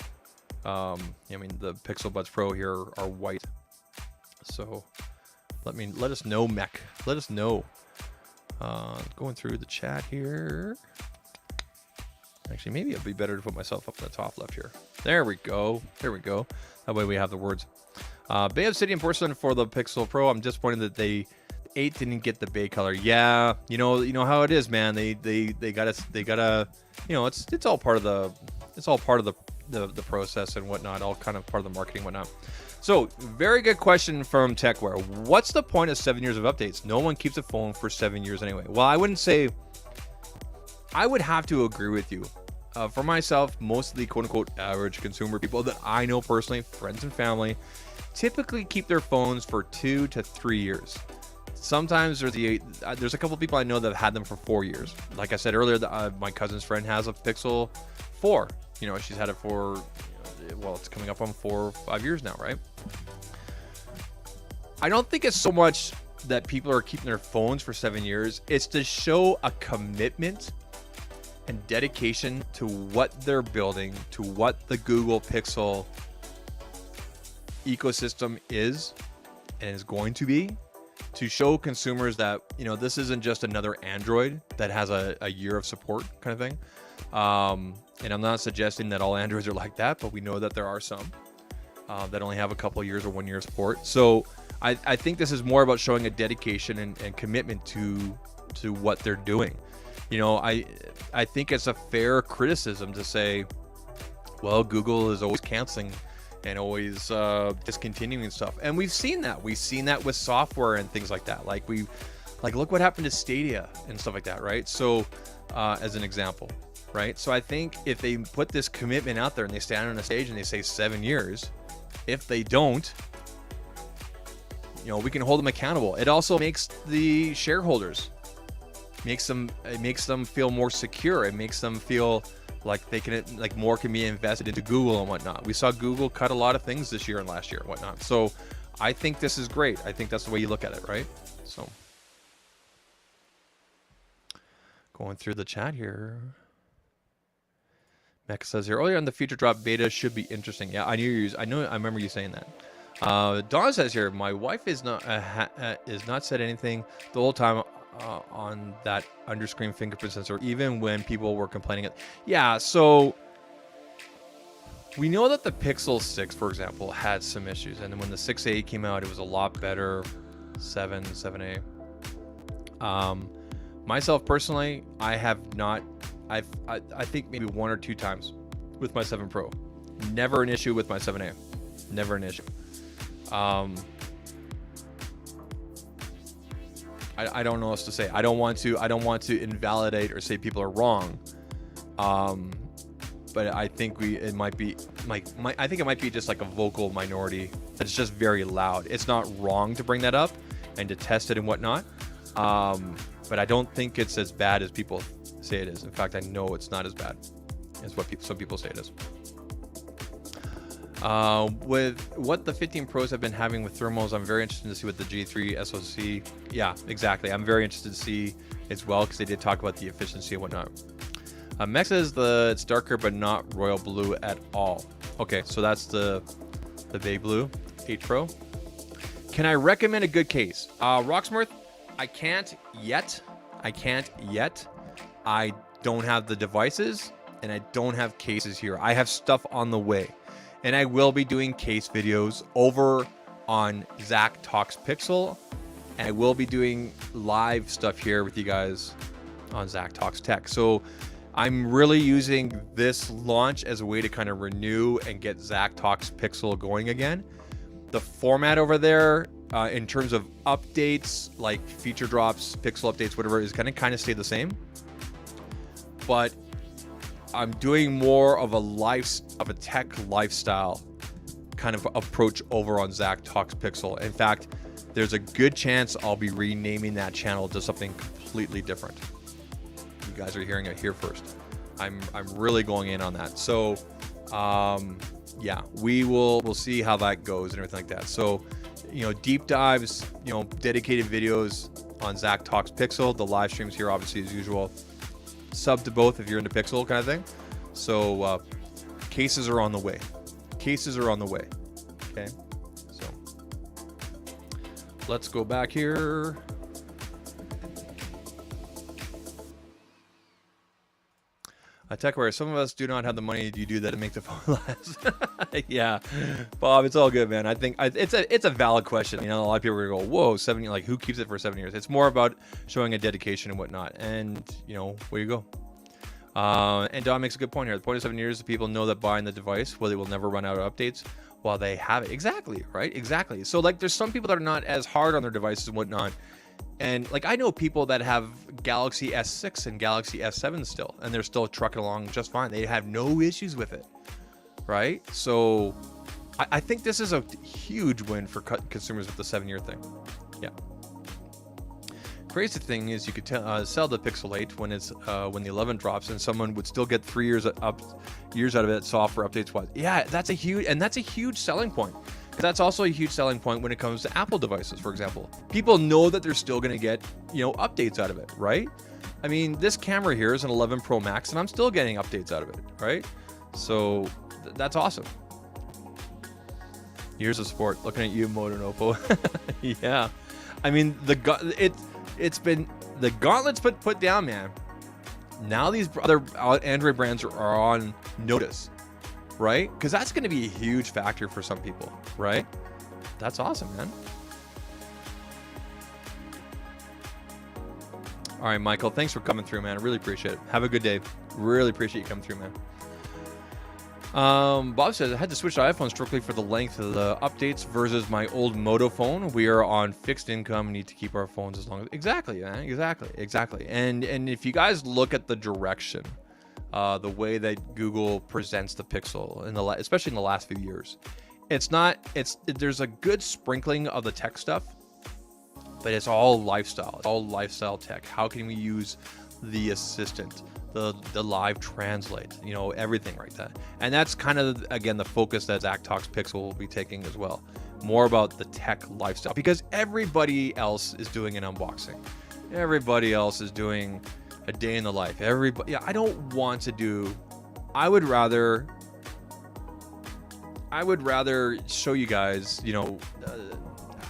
S1: I mean, the Pixel Buds Pro here are white. So let us know, Mech. Let us know. Going through the chat here. Actually, maybe it'd be better to put myself up in the top left here. There we go. There we go. That way we have the words. Bay Obsidian Porcelain for the Pixel Pro. I'm disappointed that the 8 didn't get the bay color. Yeah, you know how it is, man. They gotta, you know, it's all part of the process and whatnot. All kind of part of the marketing and whatnot. So, very good question from Techware. What's the point of 7 years of updates? No one keeps a phone for 7 years anyway. Well, I wouldn't say. I would have to agree with you. For myself, most of the quote-unquote average consumer people that I know personally, friends and family, typically keep their phones for 2 to 3 years. Sometimes there's a couple people I know that have had them for 4 years. Like I said earlier, my cousin's friend has a Pixel 4. You know, she's had it for, well, it's coming up on 4 or 5 years now, right? I don't think it's so much that people are keeping their phones for 7 years. It's to show a commitment and dedication to what they're building, to what the Google Pixel ecosystem is and is going to be, to show consumers that, you know, this isn't just another Android that has a year of support kind of thing. And I'm not suggesting that all Androids are like that, but we know that there are some that only have a couple of years or 1 year support. So I think this is more about showing a dedication and commitment to what they're doing. You know, I think it's a fair criticism to say, well, Google is always canceling and always discontinuing stuff. And we've seen that. We've seen that with software and things like that. Like look what happened to Stadia and stuff like that, right? So as an example, right? So I think if they put this commitment out there and they stand on a stage and they say 7 years, if they don't, you know, we can hold them accountable. It also makes the shareholders, it makes them feel more secure. It makes them feel like they can, like, more can be invested into Google and whatnot. We saw Google cut a lot of things this year and last year and whatnot. So I think this is great. I think that's the way you look at it, right? So going through the chat here. Mecca says here, earlier on the feature drop beta should be interesting. Yeah, I remember you saying that. Dawn says here, my wife is not said anything the whole time on that under-screen fingerprint sensor, even when people were complaining. Yeah, so we know that the Pixel 6, for example, had some issues, and then when the 6a came out, it was a lot better. 7a. Myself personally, I have not. I think maybe 1 or 2 times with my 7 Pro. Never an issue with my 7a. Never an issue. I don't know what else to say. I don't want to invalidate or say people are wrong. But I think it might be just like a vocal minority that's just very loud. It's not wrong to bring that up and to test it and whatnot. But I don't think it's as bad as people say it is. In fact, I know it's not as bad as what some people say it is. With what the 15 Pros have been having with thermals, I'm very interested to see what the G3 SoC. Yeah, exactly. I'm very interested to see as well, because they did talk about the efficiency and whatnot. Mex says it's darker but not royal blue at all. Okay, so that's the Bay Blue 8 Pro. Can I recommend a good case? Rocksmith, I can't yet. I don't have the devices and I don't have cases here. I have stuff on the way. And I will be doing case videos over on ZAKtalks Pixel. And I will be doing live stuff here with you guys on ZAKtalks Tech. So I'm really using this launch as a way to kind of renew and get ZAKtalks Pixel going again. The format over there, in terms of updates, like feature drops, pixel updates, whatever, is going to kind of stay the same. But I'm doing more of a tech lifestyle kind of approach over on ZAKtalks Pixel. In fact, there's a good chance I'll be renaming that channel to something completely different. You guys are hearing it here first. I'm really going in on that. So yeah, we'll see how that goes and everything like that. So, you know, deep dives, you know, dedicated videos on ZAKtalks Pixel, the live streams here obviously as usual. Sub to both if you're into Pixel kind of thing. So cases are on the way. cases are on the way. Okay, so let's go back here. TechWare, some of us do not have the money to do that to make the phone last. Yeah, Bob, it's all good, man. I think it's a valid question. You know, a lot of people are gonna go, whoa, 7 years, like who keeps it for 7 years? It's more about showing a dedication and whatnot. And you know, where you go. And Don makes a good point here. The point of 7 years, people know that buying the device, well, they will never run out of updates while they have it. Exactly, right? Exactly. So like, there's some people that are not as hard on their devices and whatnot. And like, I know people that have Galaxy S6 and Galaxy S7 still, and they're still trucking along just fine. They have no issues with it, right? So I think this is a huge win for consumers with the 7-year thing. Yeah. Crazy thing is you could sell the Pixel 8 when it's when the 11 drops, and someone would still get 3 years out of it, software updates wise. Yeah, that's a huge selling point. That's also a huge selling point when it comes to Apple devices, for example. People know that they're still going to get, you know, updates out of it, right? I mean, this camera here is an 11 Pro Max, and I'm still getting updates out of it, right? So that's awesome. Years of support. Looking at you, Moto and Oppo. Yeah, I mean it's been the gauntlet's put down, man. Now these other Android brands are on notice. Right? Because that's going to be a huge factor for some people, right? That's awesome, man. All right, Michael, thanks for coming through, man. I really appreciate it. Have a good day. Really appreciate you coming through, man. Bob says, I had to switch to iPhone strictly for the length of the updates versus my old Moto phone. We are on fixed income, need to keep our phones as long as... Exactly, man. Exactly. And if you guys look at the direction, the way that Google presents the Pixel, especially in the last few years, there's a good sprinkling of the tech stuff, but it's all lifestyle. It's all lifestyle tech. How can we use the assistant, the live translate, you know, everything like that. And that's kind of, again, the focus that ZAKtalks Pixel will be taking as well. More about the tech lifestyle, because everybody else is doing an unboxing. Everybody else is doing a day in the life. Everybody, yeah, I don't want to do. I would rather show you guys, you know,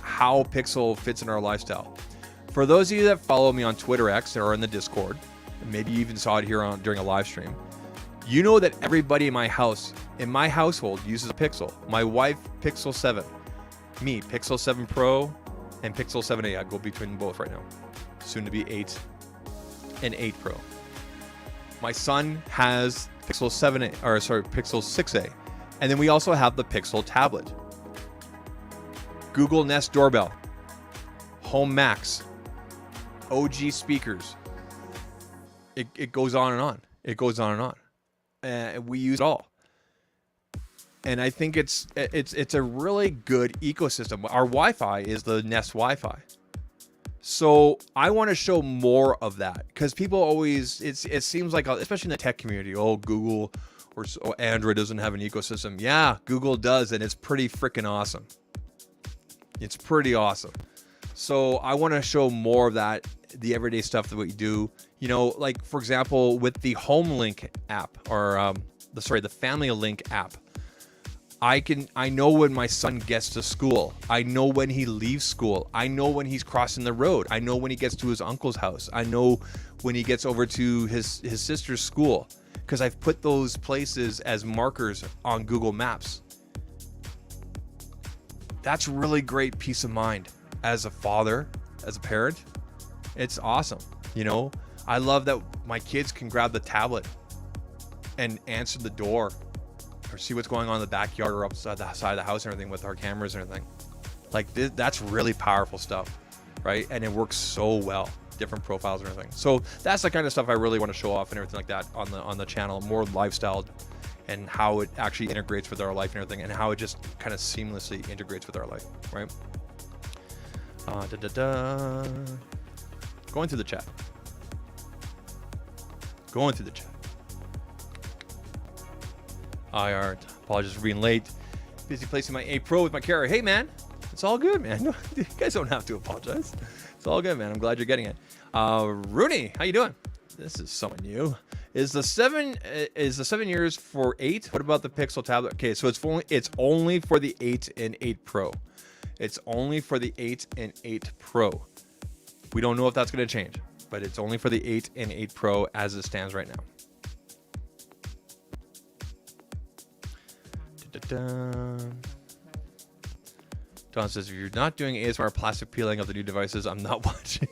S1: how Pixel fits in our lifestyle. For those of you that follow me on Twitter X or in the Discord, maybe you even saw it here during a live stream, you know that everybody in my household uses a Pixel. My wife, Pixel 7. Me, Pixel 7 Pro and Pixel 7a. I go between both right now. Soon to be 8 and 8 Pro. My son has Pixel 6a. And then we also have the Pixel tablet. Google Nest doorbell. Home Max. OG speakers. It goes on and on. It goes on and on. We use it all. And I think it's a really good ecosystem. Our Wi-Fi is the Nest Wi-Fi. So I want to show more of that, because people always, it seems like, especially in the tech community, oh, Google or Android doesn't have an ecosystem. Yeah, Google does, and it's pretty freaking awesome. It's pretty awesome. So I want to show more of that, the everyday stuff that we do. You know, like for example, with the Home Link app, or the Family Link app. I know when my son gets to school. I know when he leaves school. I know when he's crossing the road. I know when he gets to his uncle's house. I know when he gets over to his sister's school, because I've put those places as markers on Google Maps. That's really great peace of mind as a father, as a parent. It's awesome. You know, I love that my kids can grab the tablet and answer the door, or see what's going on in the backyard or upside the side of the house and everything with our cameras and everything. Like that's really powerful stuff, right? And it works so well, different profiles and everything. So that's the kind of stuff I really want to show off and everything like that on the channel, more lifestyle, and how it actually integrates with our life and everything, and how it just kind of seamlessly integrates with our life, right? Going through the chat. IR, apologies for being late. Busy placing my 8 Pro with my carrier. Hey, man, it's all good, man. No, you guys don't have to apologize. It's all good, man. I'm glad you're getting it. Rooney, how you doing? This is someone new. Is the 7 years for 8? What about the Pixel tablet? Okay, so it's only for the 8 and 8 Pro. It's only for the 8 and 8 Pro. We don't know if that's going to change, but it's only for the 8 and 8 Pro as it stands right now. Don says, if you're not doing ASMR plastic peeling of the new devices, I'm not watching.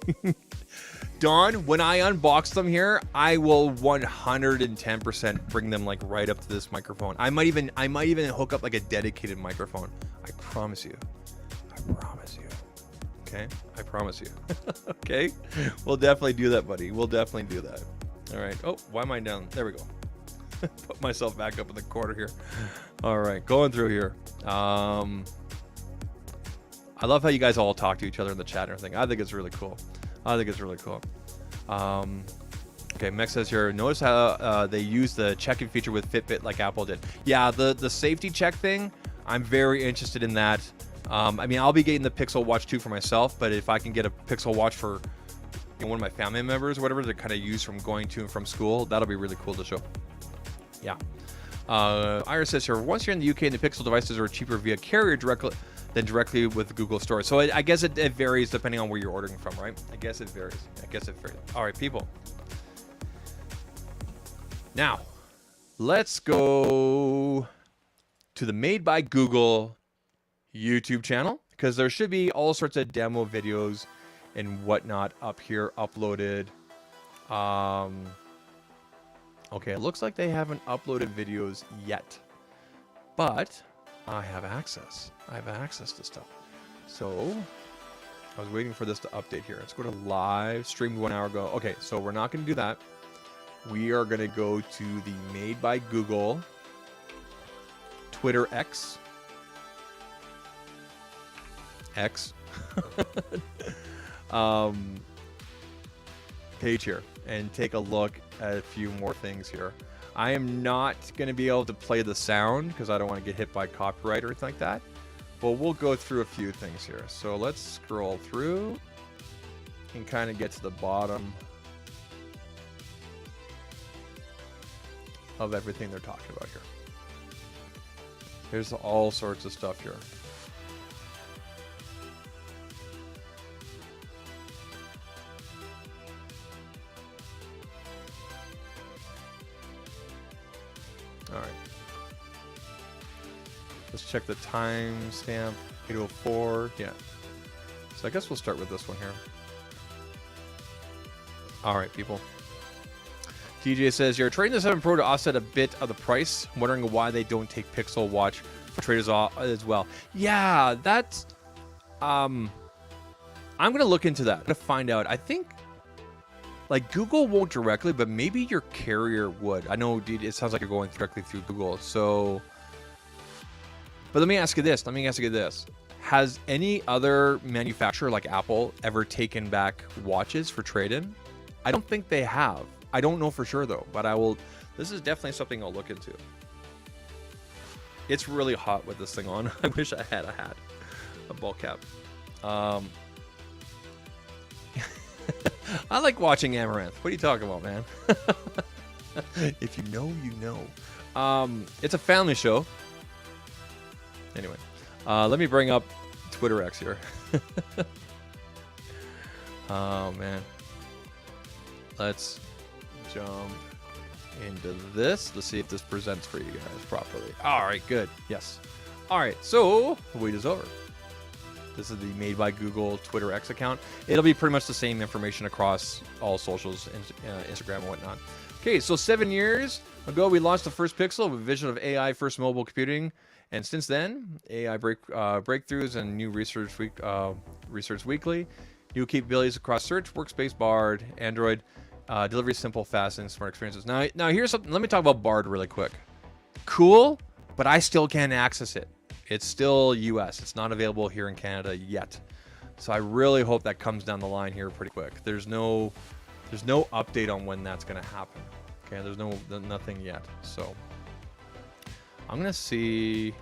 S1: Don, when I unbox them here, I will 110% bring them like right up to this microphone. I might even hook up like a dedicated microphone. I promise you. I promise you. Okay? I promise you. Okay? We'll definitely do that, buddy. We'll definitely do that. All right. Oh, why am I down? There we go. Put myself back up in the corner here. All right, going through here. I love how you guys all talk to each other in the chat and everything. I think it's really cool. Okay, Mex says here, notice how they use the check-in feature with Fitbit like Apple did. Yeah, the safety check thing, I'm very interested in that. I mean, I'll be getting the Pixel Watch 2 for myself, but if I can get a Pixel Watch for one of my family members or whatever to kind of use from going to and from school, that'll be really cool to show. Yeah. Iris says here, once you're in the UK and the Pixel devices are cheaper via carrier directly with the Google Store. So I guess it varies depending on where you're ordering from, right? I guess it varies. All right, people. Now, let's go to the Made by Google YouTube channel, because there should be all sorts of demo videos and whatnot up here uploaded. Okay, it looks like they haven't uploaded videos yet, but I have access. I have access to stuff. So I was waiting for this to update here. Let's go to live streamed 1 hour ago. Okay, so we're not going to do that. We are going to go to the Made by Google Twitter X page here and take a look at a few more things here. I am not going to be able to play the sound because I don't want to get hit by copyright or anything like that, but we'll go through a few things here. So let's scroll through and kind of get to the bottom of everything they're talking about here. There's all sorts of stuff here. All right. Let's check the timestamp. 8:04. Yeah. So I guess we'll start with this one here. All right, people. DJ says, you're trading the 7 Pro to offset a bit of the price. I'm wondering why they don't take Pixel Watch for traders as well. Yeah, that's... I'm going to look into that to find out. I think... like Google won't directly, but maybe your carrier would. I know it sounds like you're going directly through Google. So, but let me ask you this. Has any other manufacturer like Apple ever taken back watches for trade-in? I don't think they have. I don't know for sure though, but I will. This is definitely something I'll look into. It's really hot with this thing on. I wish I had a hat, a ball cap. I like watching Amaranth. What are you talking about, man? If you know, you know. It's a family show. Anyway, let me bring up Twitter X here. Oh, man. Let's jump into this. Let's see if this presents for you guys properly. All right, good. Yes. All right, so the wait is over. This is the Made by Google Twitter X account. It'll be pretty much the same information across all socials, Instagram and whatnot. Okay, so 7 years ago, we launched the first Pixel with a vision of AI first mobile computing. And since then, AI breakthroughs and new research weekly, new capabilities across search, workspace, Bard, Android, delivery simple, fast, and smart experiences. Now here's something. Let me talk about Bard really quick. Cool, but I still can't access it. It's still US. It's not available here in Canada yet. So I really hope that comes down the line here pretty quick. There's no update on when that's going to happen. Okay, there's nothing yet. So I'm going to see.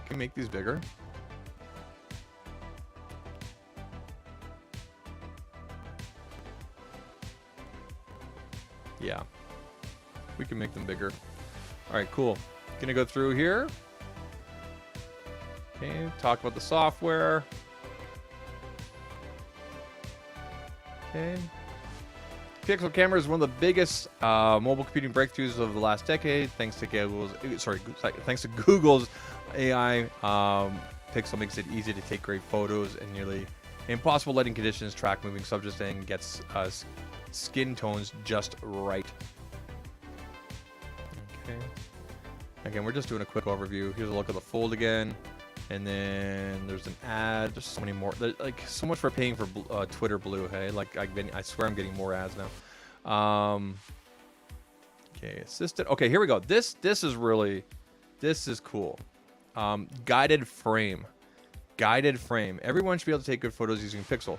S1: Can we make these bigger? Yeah. We can make them bigger. All right, cool. Gonna go through here. Okay, talk about the software. Okay. Pixel camera is one of the biggest mobile computing breakthroughs of the last decade, thanks to Google's AI. Pixel makes it easy to take great photos in nearly impossible lighting conditions, track moving subjects, and gets skin tones just right. Okay. Again, we're just doing a quick overview. Here's a look at the fold again. And then there's an ad. There's so many more. There's, like, so much for paying for Twitter Blue. Hey, like I swear I'm getting more ads now. Okay, assistant. Okay, here we go. This is cool. Guided frame. Guided frame. Everyone should be able to take good photos using Pixel.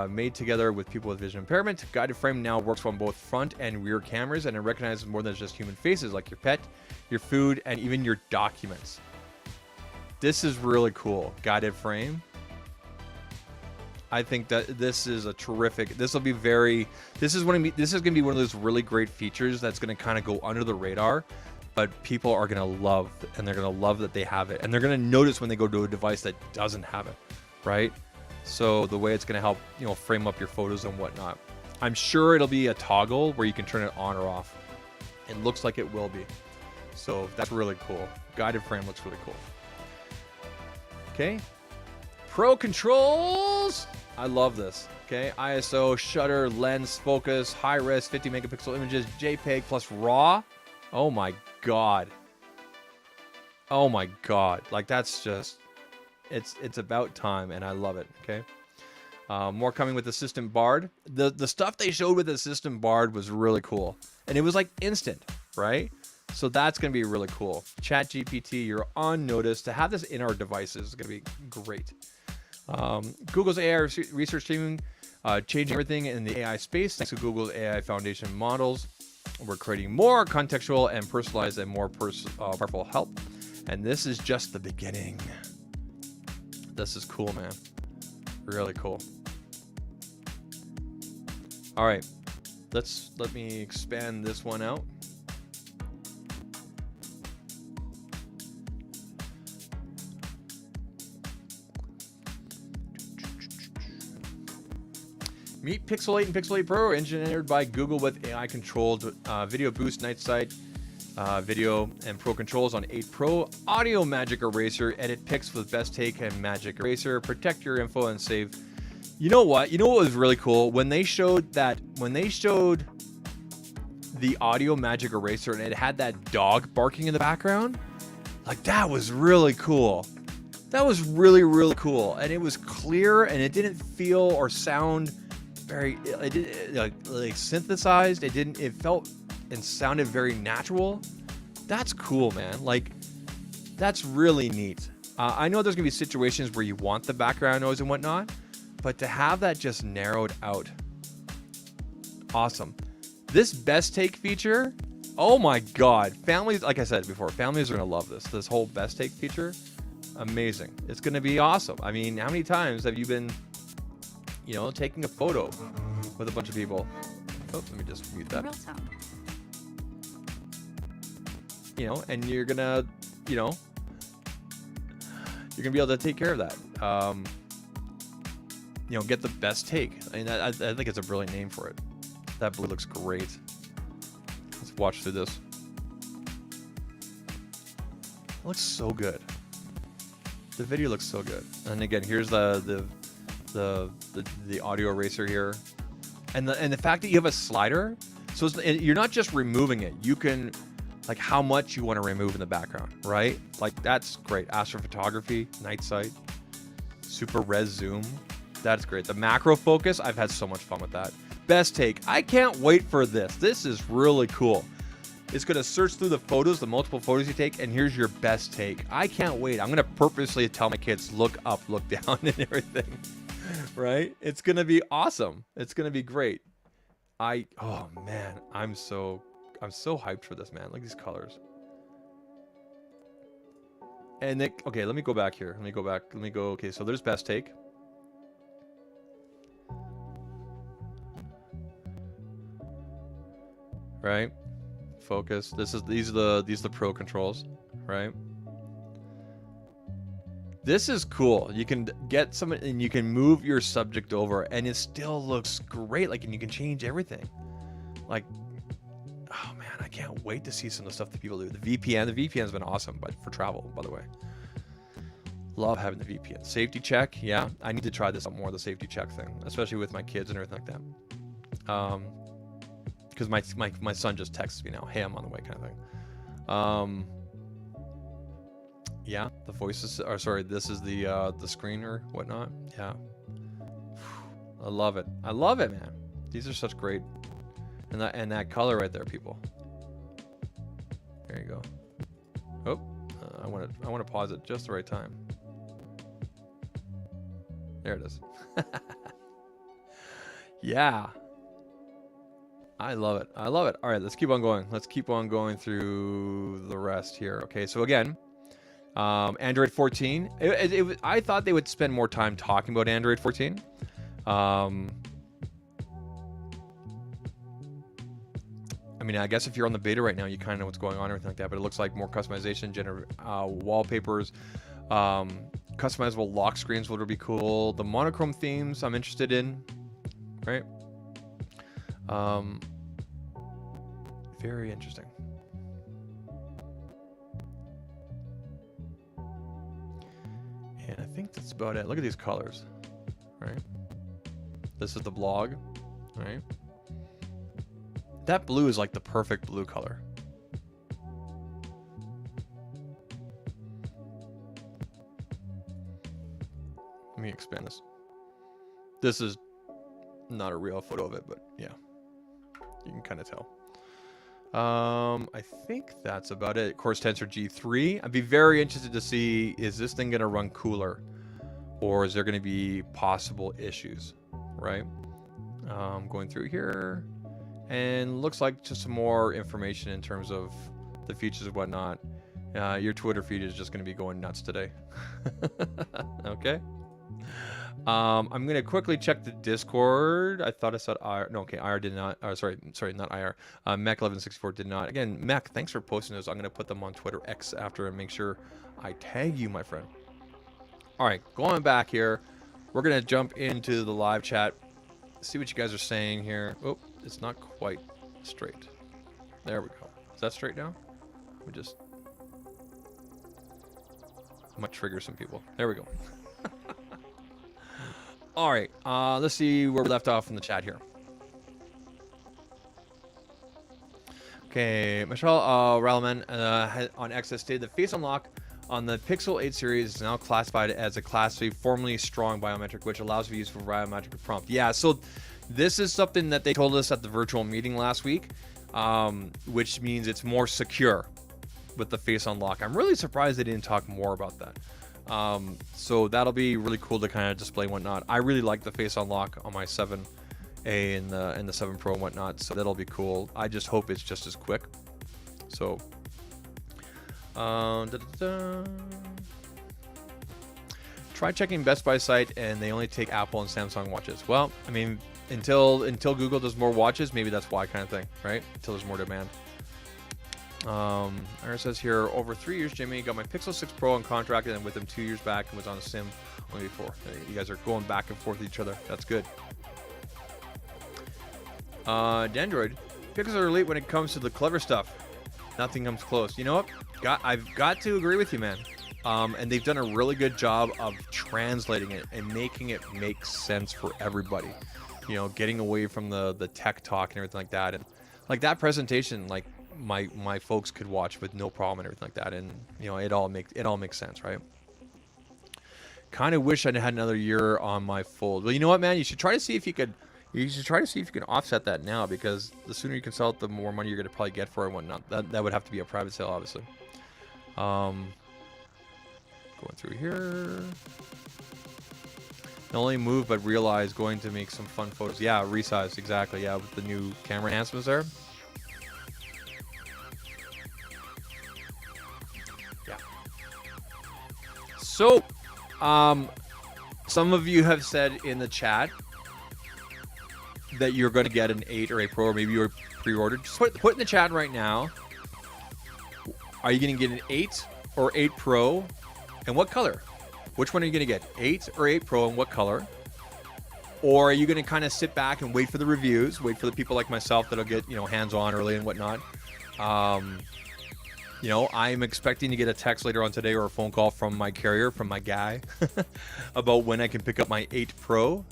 S1: Made together with people with vision impairment. Guided frame now works on both front and rear cameras, and it recognizes more than just human faces, like your pet, your food, and even your documents. This is really cool. Guided frame. I think that this is a terrific. This will be very. This is going to be one of those really great features that's going to kind of go under the radar, but people are going to love, and they're going to love that they have it, and they're going to notice when they go to a device that doesn't have it, right? So the way it's going to help, frame up your photos and whatnot. I'm sure it'll be a toggle where you can turn it on or off. It looks like it will be. So that's really cool. Guided frame looks really cool. Okay. Pro controls. I love this. Okay. ISO, shutter, lens, focus, high res, 50 megapixel images, JPEG plus RAW. Oh my God. Oh my God. Like, that's just, it's about time, and I love it. Okay. More coming with Assistant Bard. The stuff they showed with Assistant Bard was really cool, and it was like instant, right? So that's going to be really cool. ChatGPT, you're on notice. To have this in our devices is going to be great. Google's AI research team changing everything in the AI space thanks to Google's AI Foundation models. We're creating more contextual and personalized and more powerful help. And this is just the beginning. This is cool, man. Really cool. All right. Let me expand this one out. Meet Pixel 8 and Pixel 8 Pro, engineered by Google with AI-controlled video boost, night sight, video, and pro controls on 8 Pro. Audio Magic Eraser, edit pics with best take and Magic Eraser. Protect your info and save. You know what? You know what was really cool? When they showed the Audio Magic Eraser and it had that dog barking in the background, like, that was really cool. That was really, really cool. And it was clear, and it didn't feel or sound very, it didn't like synthesized. It felt and sounded very natural. That's cool, man. Like, that's really neat. I know there's gonna be situations where you want the background noise and whatnot, but to have that just narrowed out, awesome. This best take feature, oh my God. Families, like I said before, families are gonna love this. This whole best take feature, amazing. It's gonna be awesome. I mean, how many times have you been, taking a photo with a bunch of people? Oh, let me just mute that. And you're gonna, you're gonna be able to take care of that. Get the best take. I mean, I think it's a brilliant name for it. That blue looks great. Let's watch through this. It looks so good. The video looks so good. And again, here's the audio eraser here, and the fact that you have a slider, so you're not just removing it. You can, like, how much you want to remove in the background, right? Like, that's great. Astrophotography, night sight, super res zoom. That's great. The macro focus, I've had so much fun with that. Best take. I can't wait for this. This is really cool. It's going to search through the photos, the multiple photos you take, and here's your best take. I can't wait. I'm going to purposely tell my kids, look up, look down, and everything. Right? It's going to be awesome. It's going to be great. Oh man, I'm so hyped for this, man. Look at these colors. And okay, let me go back here. Okay, so there's best take. right? Focus. These are the pro controls, right? This is cool. You can get some and you can move your subject over and it still looks great. Like, and you can change everything. Like, oh man, I can't wait to see some of the stuff that people do. The VPN has been awesome, but for travel, by the way. Love having the VPN. Safety check, yeah. I need to try this out more, the safety check thing, especially with my kids and everything like that. Because my son just texts me now, hey, I'm on the way, kind of thing. Yeah, the voices are, sorry, this is the screen or whatnot. Yeah. I love it. I love it, man. These are such great, and that color right there, people. There you go. Oh, I want to pause it just the right time. There it is. Yeah. I love it. I love it. All right, let's keep on going. Let's keep on going through the rest here. Okay, so again, Android 14. I thought they would spend more time talking about Android 14. I mean, I guess if you're on the beta right now, you kind of know what's going on and everything like that, but it looks like more customization, wallpapers, customizable lock screens would be cool. The monochrome themes I'm interested in, right? Very interesting. And I think that's about it. Look at these colors, right? This is the blog, right? That blue is like the perfect blue color. Let me expand this. This is not a real photo of it, but yeah, you can kind of tell. I think that's about it. Course Tensor G3. I'd be very interested to see, is this thing going to run cooler or is there going to be possible issues, right? Going through here and looks like just some more information in terms of the features and whatnot. Your Twitter feed is just going to be going nuts today. Okay. I'm going to quickly check the Discord. I thought I said IR. No, okay, IR did not. Sorry, not IR. Mech1164 did not. Again, Mech, thanks for posting those. I'm going to put them on Twitter X after and make sure I tag you, my friend. All right, going back here. We're going to jump into the live chat. See what you guys are saying here. Oh, it's not quite straight. There we go. Is that straight now? We just... I might trigger some people. There we go. All right, let's see where we left off in the chat here. Okay, Michelle Ralman on X has stated the face unlock on the Pixel 8 series is now classified as a Class 3 formerly strong biometric, which allows for use for biometric prompt. Yeah, so this is something that they told us at the virtual meeting last week, which means it's more secure with the face unlock. I'm really surprised they didn't talk more about that. So that'll be really cool to kind of display and whatnot. I really like the face unlock on my 7A and the 7 Pro and whatnot, so that'll be cool. I just hope it's just as quick. So try checking Best Buy site and they only take Apple and Samsung watches. Well, I mean, until Google does more watches, maybe that's why, kind of thing, right? Until there's more demand. Aaron says here, over 3 years, Jimmy, got my Pixel 6 Pro and contracted and with them 2 years back and was on a sim only before. You guys are going back and forth with each other. That's good. Dendroid, Pixels are elite when it comes to the clever stuff. Nothing comes close. You know what? I've got to agree with you, man. And they've done a really good job of translating it and making it make sense for everybody. You know, getting away from the tech talk and everything like that. And like that presentation, like my folks could watch with no problem and everything like that. And you know, it all makes sense, right? Kind of wish I'd had another year on my Fold. Well, you know what, man? You should try to see if you could. You should try to see if you can offset that now, because the sooner you can sell it, the more money you're going to probably get for it and whatnot. That would have to be a private sale, obviously. Going through here. Not only move, but realize going to make some fun photos. Yeah, resize, exactly. Yeah, with the new camera enhancements there. Yeah. So, some of you have said in the chat that you're going to get an 8 or 8 Pro, or maybe you're pre-ordered, just put in the chat right now. Are you going to get an 8 or 8 Pro, and what color? Which one are you going to get, 8 or 8 Pro, and what color? Or are you going to kind of sit back and wait for the reviews, wait for the people like myself that'll get, hands-on early and whatnot? I'm expecting to get a text later on today or a phone call from my carrier, from my guy, about when I can pick up my 8 Pro.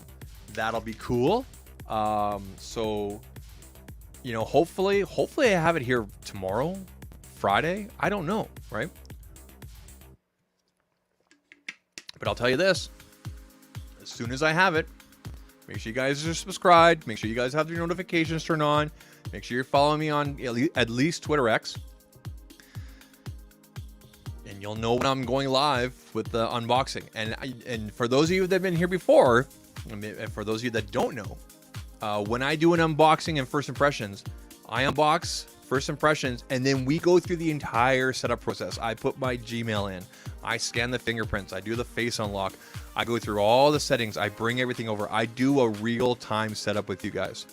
S1: That'll be cool. Hopefully I have it here tomorrow, Friday. I don't know, right? But I'll tell you this, as soon as I have it, make sure you guys are subscribed. Make sure you guys have your notifications turned on. Make sure you're following me on at least Twitter X. And you'll know when I'm going live with the unboxing. And for those of you that have been here before, and for those of you that don't know, when I do an unboxing and first impressions, I unbox first impressions, and then we go through the entire setup process. I put my Gmail in, I scan the fingerprints, I do the face unlock, I go through all the settings, I bring everything over. I do a real-time setup with you guys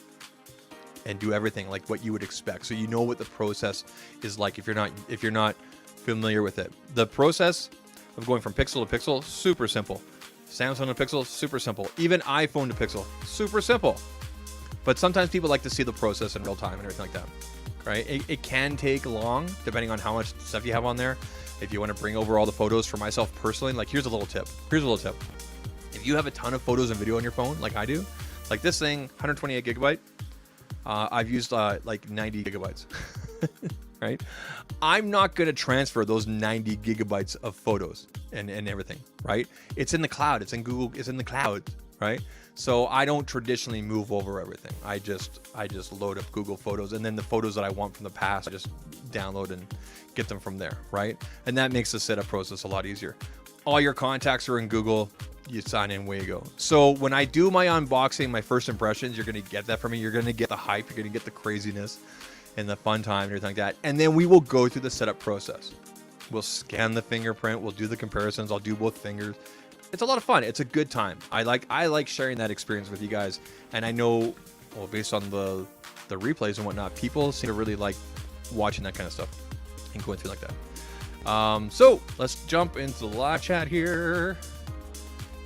S1: and do everything like what you would expect, so you know what the process is like if you're not familiar with it. The process of going from Pixel to Pixel, super simple. Samsung to Pixel, super simple. Even iPhone to Pixel, super simple. But sometimes people like to see the process in real time and everything like that, right? It can take long, depending on how much stuff you have on there. If you want to bring over all the photos, for myself personally, like here's a little tip. If you have a ton of photos and video on your phone, like I do, like this thing, 128 gigabyte, I've used like 90 gigabytes, right? I'm not going to transfer those 90 gigabytes of photos and everything, right? It's in the cloud. It's in Google. It's in the cloud, right? So I don't traditionally move over everything. I just load up Google Photos, and then the photos that I want from the past, I just download and get them from there, right? And that makes the setup process a lot easier. All your contacts are in Google. You sign in, away you go. So when I do my unboxing, my first impressions, you're going to get that from me. You're going to get the hype. You're going to get the craziness and the fun time and everything like that. And then we will go through the setup process. We'll scan the fingerprint. We'll do the comparisons. I'll do both fingers. It's a lot of fun. It's a good time. I like sharing that experience with you guys. And I know, well, based on the replays and whatnot, people seem to really like watching that kind of stuff and going through like that. So let's jump into the live chat here.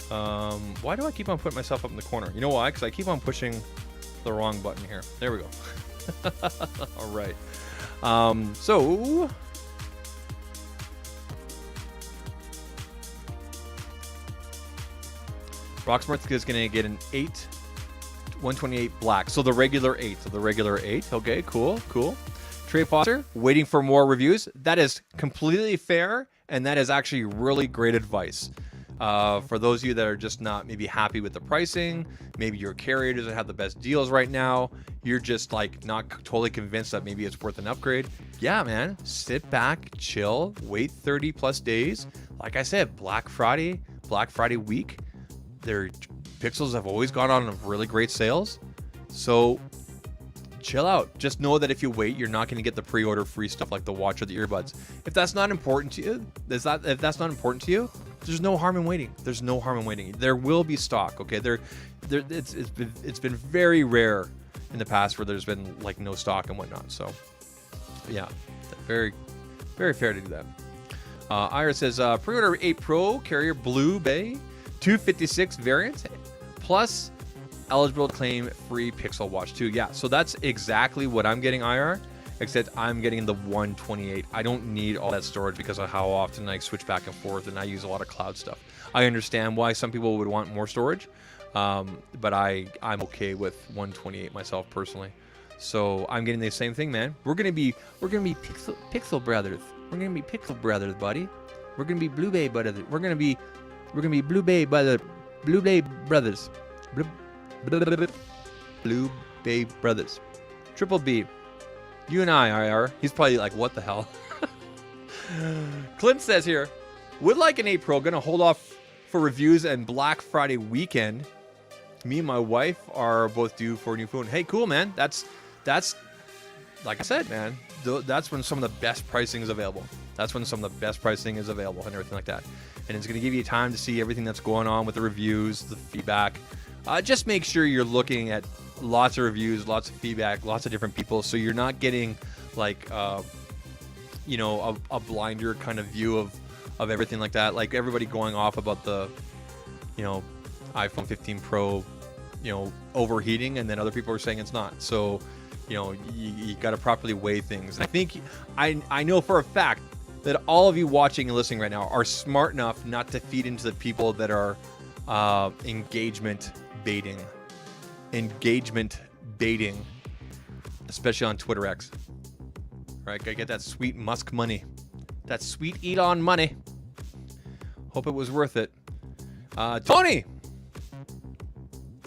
S1: Why do I keep on putting myself up in the corner? You know why? Because I keep on pushing the wrong button here. There we go. All right. So Rocksmith is going to get an 8, 128 black. So the regular 8. Okay, cool. Trey Foster, waiting for more reviews. That is completely fair, and that is actually really great advice. For those of you that are just not maybe happy with the pricing, maybe your carrier doesn't have the best deals right now, you're just like not totally convinced that maybe it's worth an upgrade. Yeah, man, sit back, chill, wait 30 plus days. Like I said, Black Friday week, their Pixels have always gone on really great sales. So chill out. Just know that if you wait, you're not going to get the pre-order free stuff like the watch or the earbuds. If that's not important to you, there's no harm in waiting. There will be stock, okay? It's been very rare in the past where there's been like no stock and whatnot. So yeah, very, very fair to do that. Iris says, pre-order 8 Pro carrier Blue Bay 256 variant plus eligible to claim free Pixel Watch 2. Yeah, so that's exactly what I'm getting, IR, except I'm getting the 128. I don't need all that storage because of how often I switch back and forth, and I use a lot of cloud stuff. I understand why some people would want more storage, but I'm okay with 128 myself personally. So I'm getting the same thing, man. We're gonna be Pixel brothers. We're gonna be Pixel brothers, buddy. We're gonna be Blue Bay brothers. We're gonna be Blue Bay brothers. Blue Bay brothers. Triple B. You and I, IR. He's probably like, what the hell? Clint says here, would like an 8 Pro, gonna hold off for reviews and Black Friday weekend. Me and my wife are both due for a new phone. Hey, cool, man. That's like I said, man. That's when some of the best pricing is available. And everything like that. And it's gonna give you time to see everything that's going on with the reviews, the feedback. Just make sure you're looking at lots of reviews, lots of feedback, lots of different people. So you're not getting like, you know, a blinder kind of view of everything like that. Like everybody going off about the, you know, iPhone 15 Pro, you know, overheating, and then other people are saying it's not. So, you know, you got to properly weigh things. I think I know for a fact that all of you watching and listening right now are smart enough not to feed into the people that are engagement baiting, especially on Twitter X. Right, gotta get that sweet Musk money, that sweet Elon money. Hope it was worth it. Tony,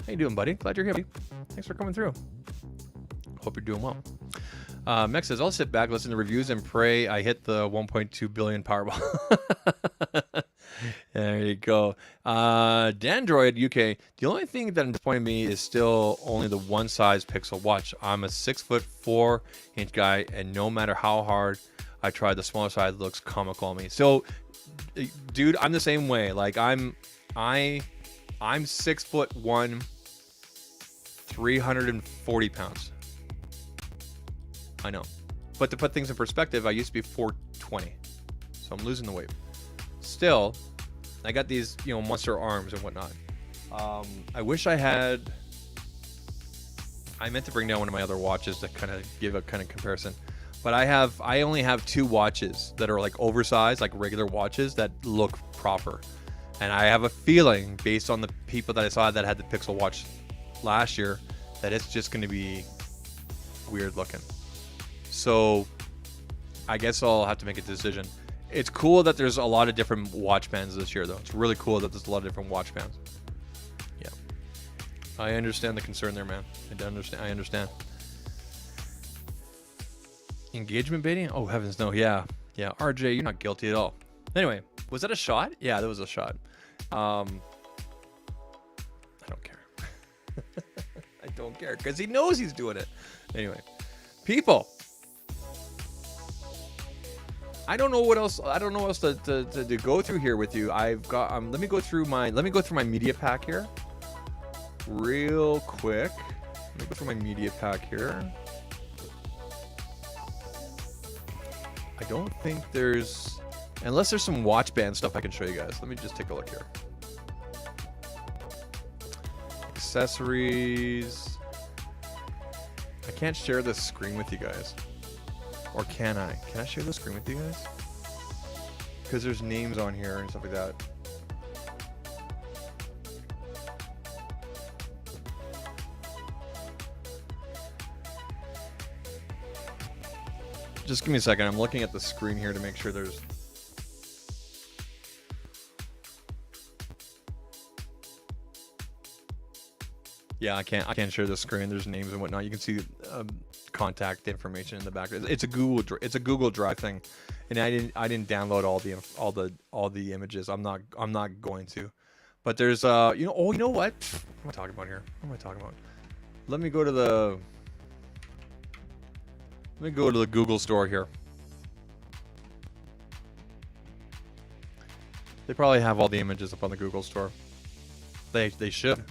S1: how you doing, buddy? Glad you're here, buddy. Thanks for coming through. Hope you're doing well. Mex says, I'll sit back, listen to reviews, and pray I hit the 1.2 billion Powerball. There you go. Dandroid UK, the only thing that disappointed me is still only the one size Pixel Watch. I'm a 6'4" guy, and no matter how hard I try, the smaller size looks comical on me. So, dude, I'm the same way. Like I'm 6'1", 340 pounds. I know, but to put things in perspective, I used to be 420, so I'm losing the weight. Still, I got these, you know, monster arms and whatnot. I wish I had. I meant to bring down one of my other watches to kind of give a kind of comparison, but I only have two watches that are like oversized, like regular watches that look proper, and I have a feeling based on the people that I saw that had the Pixel Watch last year that it's just going to be weird looking. So I guess I'll have to make a decision. It's cool that there's a lot of different watch bands this year, though. It's really cool that there's a lot of different watch bands. Yeah, I understand the concern there, man. I understand. Engagement baiting? Oh heavens, no. Yeah. RJ, you're not guilty at all. Anyway, was that a shot? Yeah, that was a shot. I don't care. I don't care because he knows he's doing it. Anyway, people. I don't know what else. I don't know what else to go through here with you. I've got. Let me go through my media pack here, real quick. Let me go through my media pack here. I don't think there's, unless there's some watch band stuff I can show you guys. Let me just take a look here. Accessories. I can't share this screen with you guys. Or can I? Can I share the screen with you guys? Because there's names on here and stuff like that. Just give me a second. I'm looking at the screen here to make sure there's... Yeah, I can't share the screen. There's names and whatnot. You can see contact information in the background. It's a Google Drive thing, and I didn't download all the images. I'm not going to. But there's you know what? What am I talking about here? What am I talking about? Let me go to the Google store here. They probably have all the images up on the Google store. They should.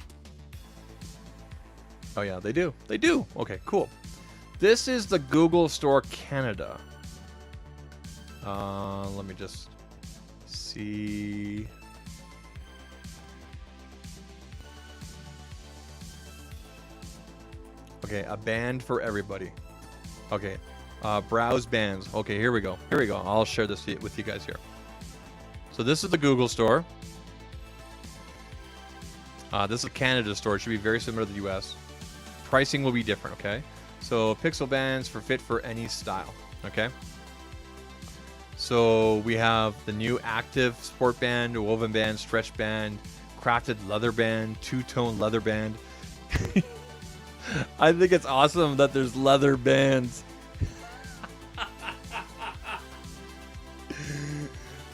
S1: Oh yeah, they do. They do. Okay, cool. This is the Google Store Canada. Let me just see. Okay, a band for everybody. Okay, browse bands. Okay, here we go. I'll share this with you guys here. So this is the Google Store. This is a Canada store. It should be very similar to the US. Pricing will be different, okay? So Pixel bands fit for any style, okay? So we have the new active sport band, woven band, stretch band, crafted leather band, two-tone leather band. I think it's awesome that there's leather bands.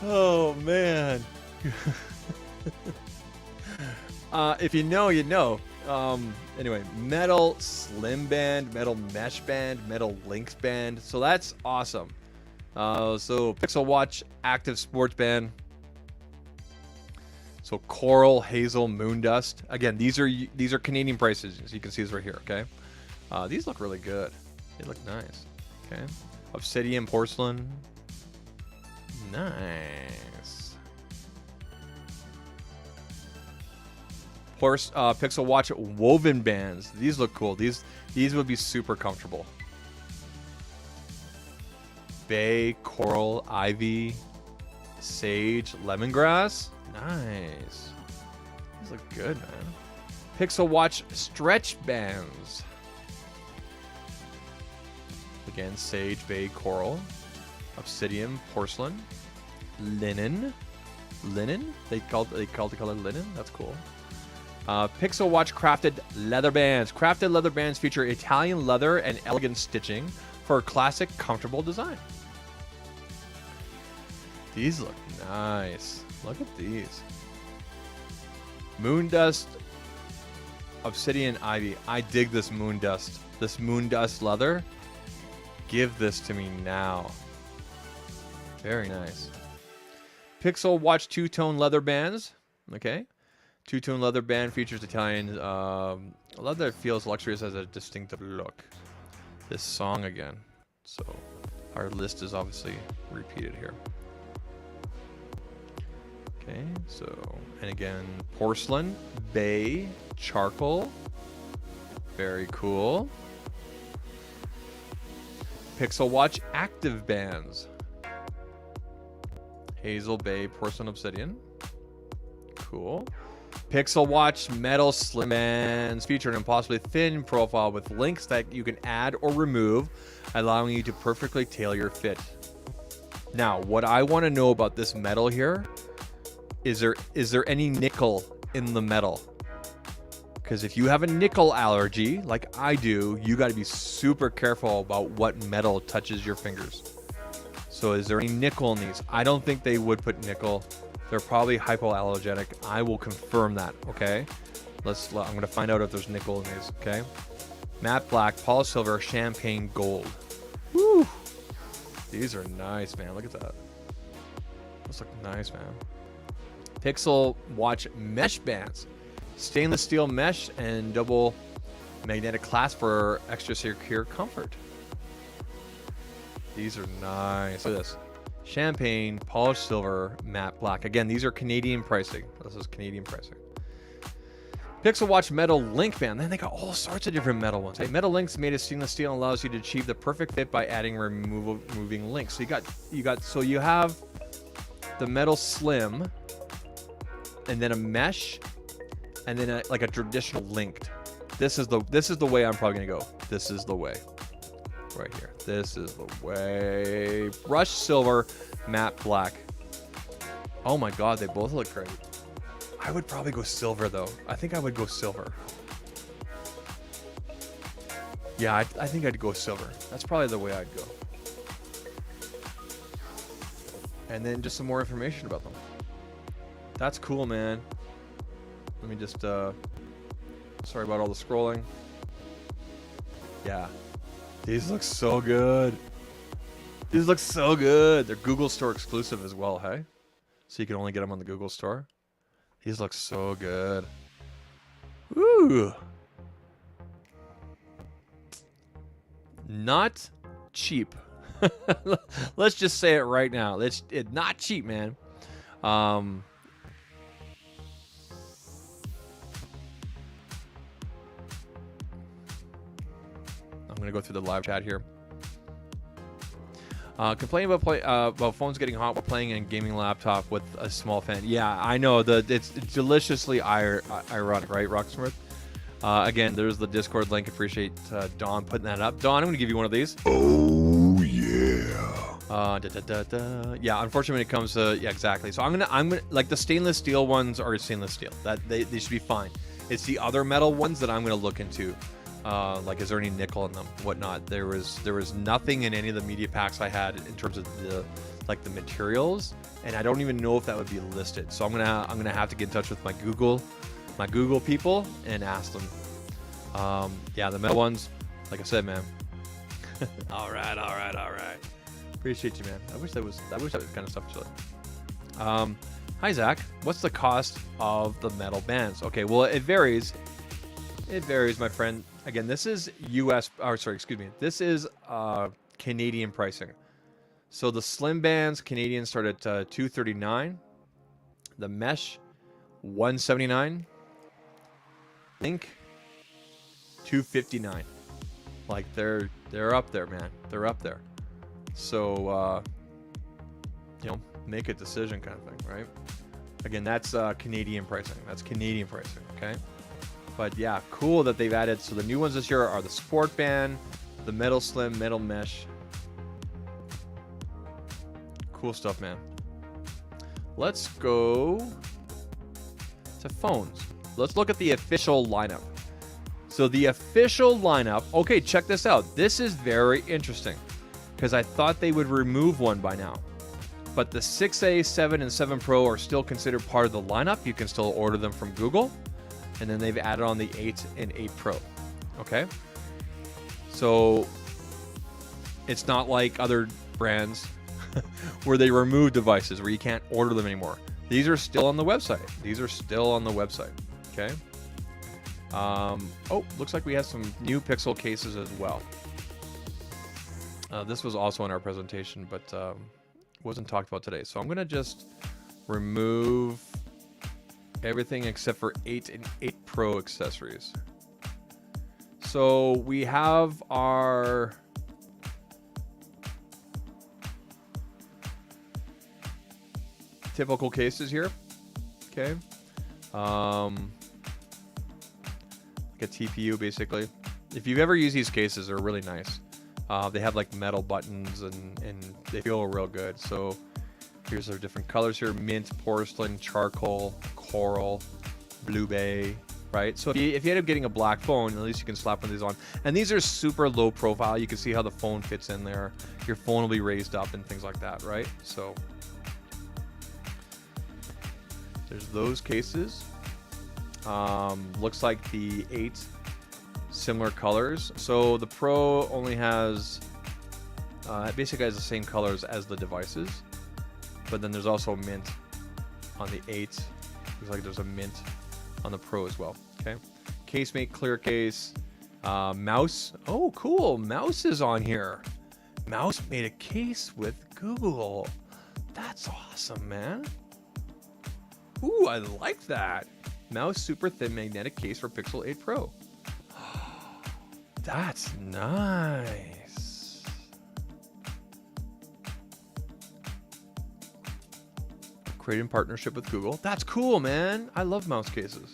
S1: Oh man. If you know, you know. Anyway, metal slim band, metal mesh band, metal links band. So that's awesome. So Pixel Watch active sports band. So coral, hazel, moon dust. Again, these are Canadian prices, as you can see this right here. Okay, these look really good. They look nice. Okay, obsidian, porcelain. Nice. Pixel Watch woven bands. These look cool. These would be super comfortable. Bay, coral, ivy, sage, lemongrass. Nice. These look good, man. Pixel Watch stretch bands. Again, sage, bay, coral, obsidian, porcelain, linen. Linen? They called the color linen? That's cool. Pixel Watch crafted leather bands. Crafted leather bands feature Italian leather and elegant stitching for a classic, comfortable design. These look nice. Look at these. Moon dust, obsidian, ivy. I dig this moon dust. This moon dust leather. Give this to me now. Very nice. Pixel Watch two-tone leather bands. Okay. Two-tone leather band features Italian leather that feels luxurious, as a distinctive look. This song again. So our list is obviously repeated here. Okay, so, and again, porcelain, bay, charcoal. Very cool. Pixel Watch active bands. Hazel, bay, porcelain, obsidian. Cool. Pixel Watch metal slim bands feature an impossibly thin profile with links that you can add or remove, allowing you to perfectly tailor your fit. Now, what I want to know about this metal here, is there any nickel in the metal? Because if you have a nickel allergy, like I do, you got to be super careful about what metal touches your fingers. So is there any nickel in these? I don't think they would put nickel. They're probably hypoallergenic. I will confirm that, okay? I'm going to find out if there's nickel in these, okay? Matte black, polished silver, champagne gold. Woo! These are nice, man. Look at that. Those look nice, man. Pixel Watch mesh bands. Stainless steel mesh and double magnetic clasp for extra secure comfort. These are nice. Look at this. Champagne, polished silver, matte black. Again, these are Canadian pricing. This is Canadian pricing. Pixel Watch metal link band. Then they got all sorts of different metal ones. Hey, metal links made of stainless steel allows you to achieve the perfect fit by adding removing links. So you have the metal slim, and then a mesh, and then like a traditional linked. This is the way I'm probably gonna go. This is the way. Right here. This is the way. Brushed silver, matte black. Oh my god, they both look great. I would probably go silver though. I think I would go silver. Yeah, I think I'd go silver. That's probably the way I'd go. And then just some more information about them. That's cool, man. Let me just, sorry about all the scrolling. Yeah. These look so good. These look so good. They're Google Store exclusive as well, hey? So you can only get them on the Google Store. These look so good. Ooh. Not cheap. Let's just say it right now. It's not cheap, man. I'm going to go through the live chat here. Complaining about phones getting hot while playing in a gaming laptop with a small fan. Yeah, I know. It's deliciously ironic, right, Rocksmith? Again, there's the Discord link. Appreciate Don putting that up. Don, I'm going to give you one of these.
S2: Oh, yeah.
S1: Yeah, unfortunately, when it comes to... Yeah, exactly. So I'm gonna like the stainless steel ones are stainless steel. That they should be fine. It's the other metal ones that I'm going to look into. Like, is there any nickel in them, whatnot? There was nothing in any of the media packs I had in terms of the materials, and I don't even know if that would be listed. So I'm gonna have to get in touch with my Google people and ask them. Yeah, the metal ones, like I said, man. all right. Appreciate you, man. I wish that was kind of stuff to Hi, Zach. What's the cost of the metal bands? Okay, well, it varies. It varies, my friend. Again, this is this is Canadian pricing. So the slim bands, Canadian, start at $239. The mesh, $179. Link, $259. Like they're up there, man. They're up there. So make a decision, kind of thing, right? Again, that's Canadian pricing. That's Canadian pricing, okay? But yeah, cool that they've added. So the new ones this year are the Sport Band, the Metal Slim, Metal Mesh. Cool stuff, man. Let's go to phones. Let's look at the official lineup. So the official lineup, okay, check this out. This is very interesting because I thought they would remove one by now. But the 6A, 7, and 7 Pro are still considered part of the lineup. You can still order them from Google. And then they've added on the 8 and 8 Pro. Okay? So it's not like other brands where they remove devices where you can't order them anymore. These are still on the website. These are still on the website. Okay? Looks like we have some new Pixel cases as well. This was also in our presentation, but wasn't talked about today. So I'm going to just remove everything except for 8 and 8 Pro accessories. So we have our typical cases here. Okay. Like a TPU basically. If you've ever used these cases, they're really nice. They have like metal buttons and they feel real good. So here's their different colors here: mint, porcelain, charcoal, coral, blue bay, right? So if you end up getting a black phone, at least you can slap one of these on. And these are super low profile. You can see how the phone fits in there. Your phone will be raised up and things like that, right? So there's those cases. Looks like the 8 similar colors. So the Pro only has it basically has the same colors as the devices, but then there's also mint on the 8. Looks like there's a mint on the Pro as well. Okay, casemate, clear case, mouse. Oh, cool, mouse is on here. Mouse made a case with Google. That's awesome, man. Ooh, I like that. Mouse super thin magnetic case for Pixel 8 Pro. That's nice. Created in partnership with Google. That's cool, man. I love mouse cases.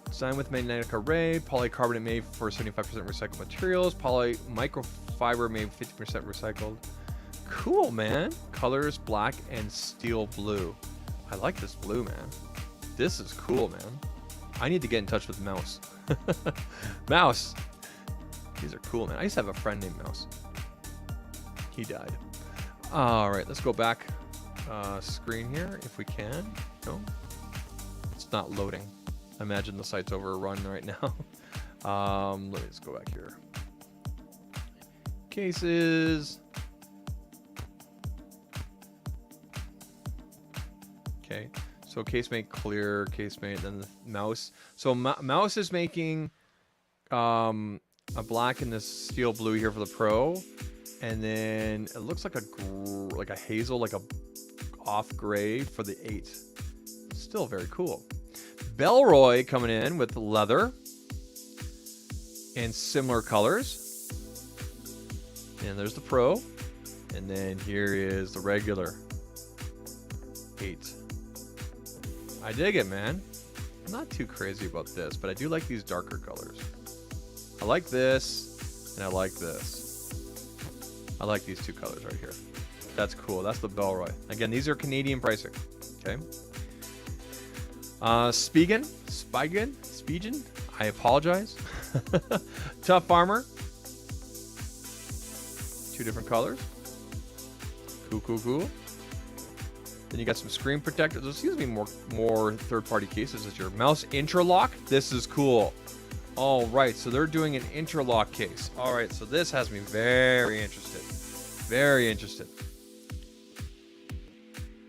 S1: Designed with magnetic array, polycarbonate made for 75% recycled materials, poly microfiber made 50% recycled. Cool, man. Colors black and steel blue. I like this blue, man. This is cool, man. I need to get in touch with Mouse. Mouse. These are cool, man. I used to have a friend named Mouse. He died. All right, let's go back screen here if we can. No, it's not loading. I imagine the site's overrun right now. Let me just go back here. Cases. Okay. So casemate clear, casemate, then the mouse. So mouse is making a black and this steel blue here for the Pro, and then it looks like a hazel, like a off gray for the 8. Still very cool. Bellroy coming in with leather in similar colors, and there's the Pro, and then here is the regular 8. I dig it, man. I'm not too crazy about this, but I do like these darker colors. I like this, and I like this. I like these two colors right here. That's cool. That's the Bellroy. Again, these are Canadian pricing. Okay. Spigen. I apologize. Tough Farmer. 2 different colors. Cool. Then you got some screen protectors. There seems to be more third-party cases this year. Mouse interlock. This is cool. All right, so they're doing an interlock case. All right, so this has me very interested. Very interested.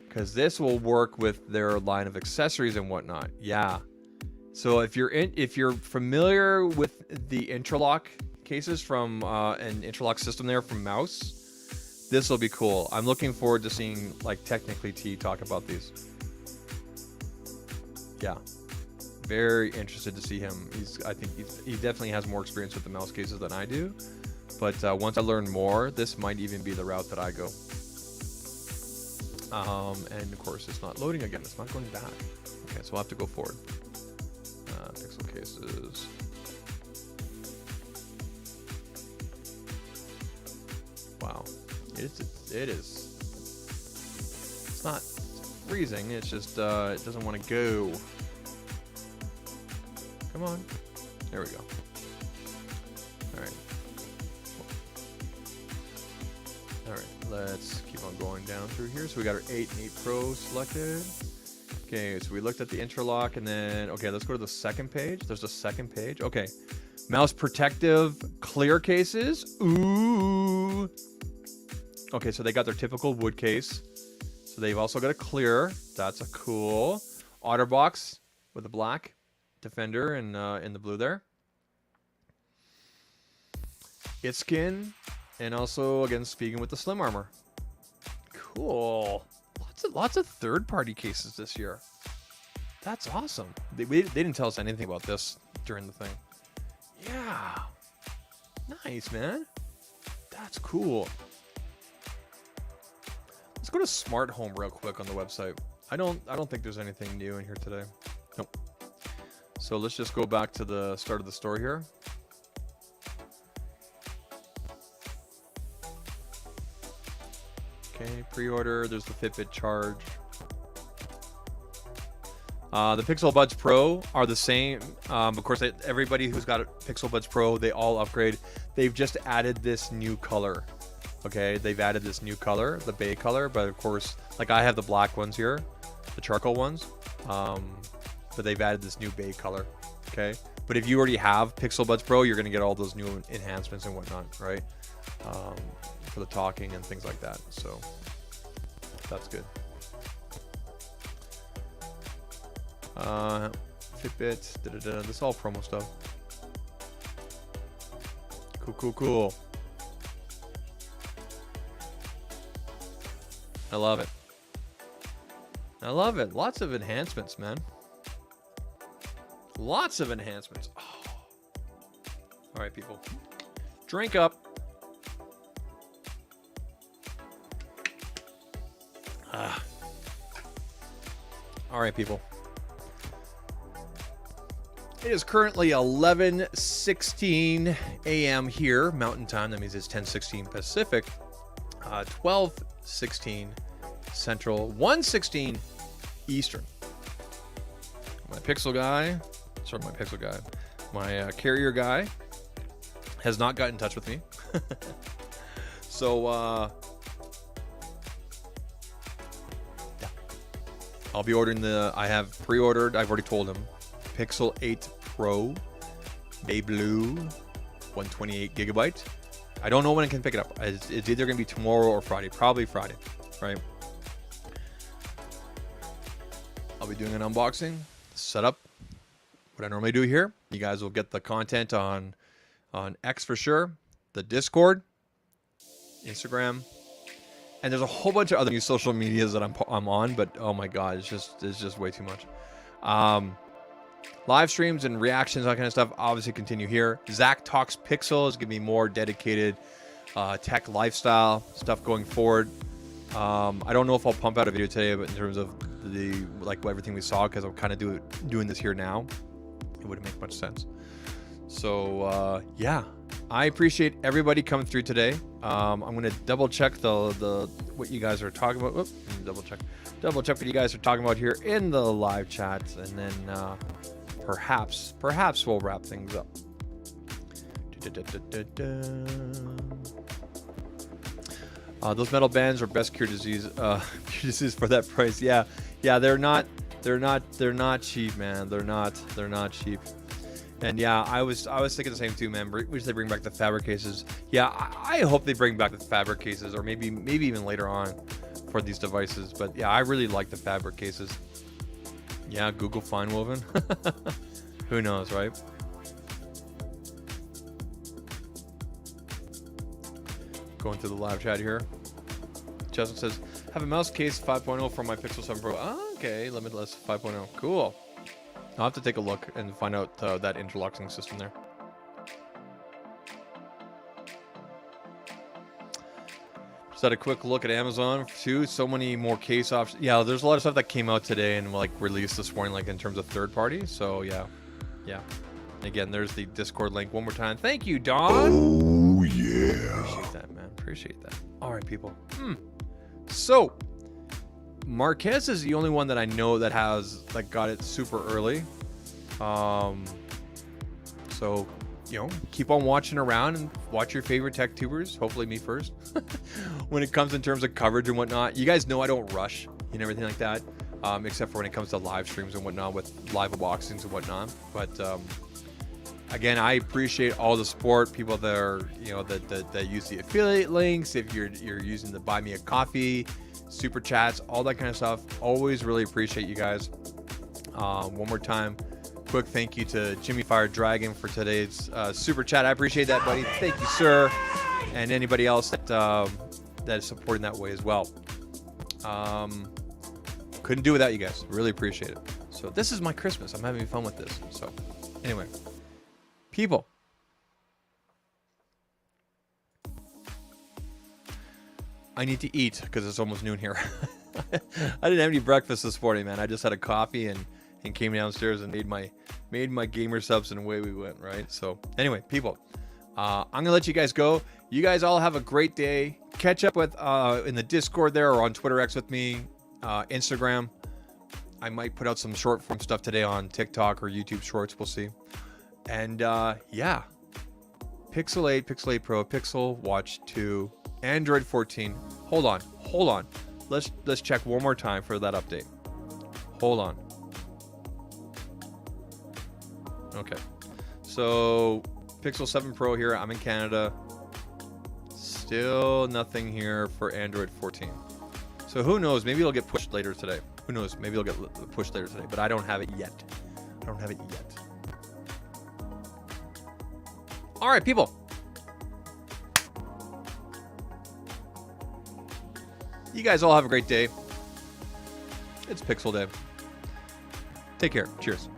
S1: Because this will work with their line of accessories and whatnot. Yeah. So if you're familiar with the interlock cases from an interlock system there from Mouse, this will be cool. I'm looking forward to seeing like Technically T talk about these. Yeah. Very interested to see him. I think he definitely has more experience with the mouse cases than I do. But once I learn more, this might even be the route that I go. And of course, it's not loading again. It's not going back. Okay, so we'll have to go forward. Pixel cases. Wow, it is. It's not freezing. It's just it doesn't want to go. Come on. There we go. All right. All right. Let's keep on going down through here. So we got our 8 and 8 Pro selected. Okay, so we looked at the interlock and then, okay, let's go to the second page. There's a second page. Okay. Mouse protective clear cases. Ooh. Okay, so they got their typical wood case. So they've also got a clear. That's a cool. OtterBox with a black Defender and in the blue there. It's skin. And also, again, speaking with the Slim Armor. Cool. Lots of third-party cases this year. That's awesome. They didn't tell us anything about this during the thing. Yeah. Nice, man. That's cool. Let's go to Smart Home real quick on the website. I don't think there's anything new in here today. Nope. So let's just go back to the start of the store here. Okay, pre-order. There's the Fitbit Charge. The Pixel Buds Pro are the same. Of course, everybody who's got a Pixel Buds Pro, they all upgrade. They've just added this new color. Okay, they've added this new color, the bay color. But of course, like I have the black ones here, the charcoal ones. But they've added this new bay color. Okay, but if you already have Pixel Buds Pro, you're gonna get all those new enhancements and whatnot, right? For the talking and things like that. So that's good. Fitbit, this is all promo stuff. Cool. I love it. Lots of enhancements, man. Lots of enhancements. Oh. All right, people. Drink up. All right, people. It is currently 11:16 a.m. here, Mountain Time. That means it's 10:16 Pacific, 12:16 Central, 1:16 Eastern. My carrier guy has not got in touch with me. So, yeah. I'll be ordering I have pre-ordered, I've already told him, Pixel 8 Pro, Bay Blue, 128 gigabyte. I don't know when I can pick it up. It's either going to be tomorrow or Friday. Probably Friday, right? I'll be doing an unboxing, setup, what I normally do here. You guys will get the content on X for sure, the Discord, Instagram, and there's a whole bunch of other new social medias that I'm on, but oh my god, it's just way too much. Live streams and reactions, that kind of stuff, obviously continue here. ZAKtalks Pixel is going to be more dedicated tech lifestyle stuff going forward. I don't know if I'll pump out a video today, but in terms of everything we saw, because I'm kind of doing this here now, it wouldn't make much sense. So yeah, I appreciate everybody coming through today. I'm gonna double check the what you guys are talking about. Whoop, double check what you guys are talking about here in the live chat, and then perhaps we'll wrap things up. Those metal bands are best cure disease for that price. Yeah, they're not cheap, man. They're not cheap. And yeah, I was thinking the same too, man. Wish they bring back the fabric cases. Yeah, I hope they bring back the fabric cases, or maybe even later on for these devices. But yeah, I really like the fabric cases. Yeah, Google fine woven. Who knows, right? Going through the live chat here. Justin says, have a mouse case 5.0 for my Pixel 7 Pro. Oh, okay, limitless 5.0. Cool. I'll have to take a look and find out that interlocking system there. Just had a quick look at Amazon too. So many more case options. Yeah, there's a lot of stuff that came out today and like released this morning, like in terms of third party. So yeah. Again, there's the Discord link one more time. Thank you, Don.
S2: Oh yeah.
S1: Appreciate that, man. Appreciate that. All right, people. So Marquez is the only one that I know that got it super early. So, you know, keep on watching around and watch your favorite tech tubers. Hopefully me first. When it comes in terms of coverage and whatnot, you guys know I don't rush and everything like that. Except for when it comes to live streams and whatnot with live unboxings and whatnot. But again, I appreciate all the support, people that are, you know, that use the affiliate links. If you're using the buy me a coffee, super chats, all that kind of stuff. Always really appreciate you guys. One more time, quick thank you to Jimmy Fire Dragon for today's super chat. I appreciate that, buddy. Thank you, sir, and anybody else that is supporting that way as well. Couldn't do without you guys. Really appreciate it. So this is my Christmas. I'm having fun with this. So anyway, people. I need to eat because it's almost noon here. I didn't have any breakfast this morning, man. I just had a coffee and came downstairs and made my gamer subs and away we went, right? So anyway, people, I'm gonna let you guys go. You guys all have a great day. Catch up with in the Discord there or on Twitter X with me, Instagram. I might put out some short form stuff today on TikTok or YouTube Shorts. We'll see. And yeah, Pixel 8, Pixel 8 Pro, Pixel Watch 2, Android 14. Hold on. Let's check one more time for that update. Hold on. Okay. So Pixel 7 Pro here. I'm in Canada. Still nothing here for Android 14. So who knows? Maybe it'll get pushed later today. Who knows? Maybe it'll get pushed later today. But I don't have it yet. All right, people. You guys all have a great day. It's Pixel Day. Take care. Cheers.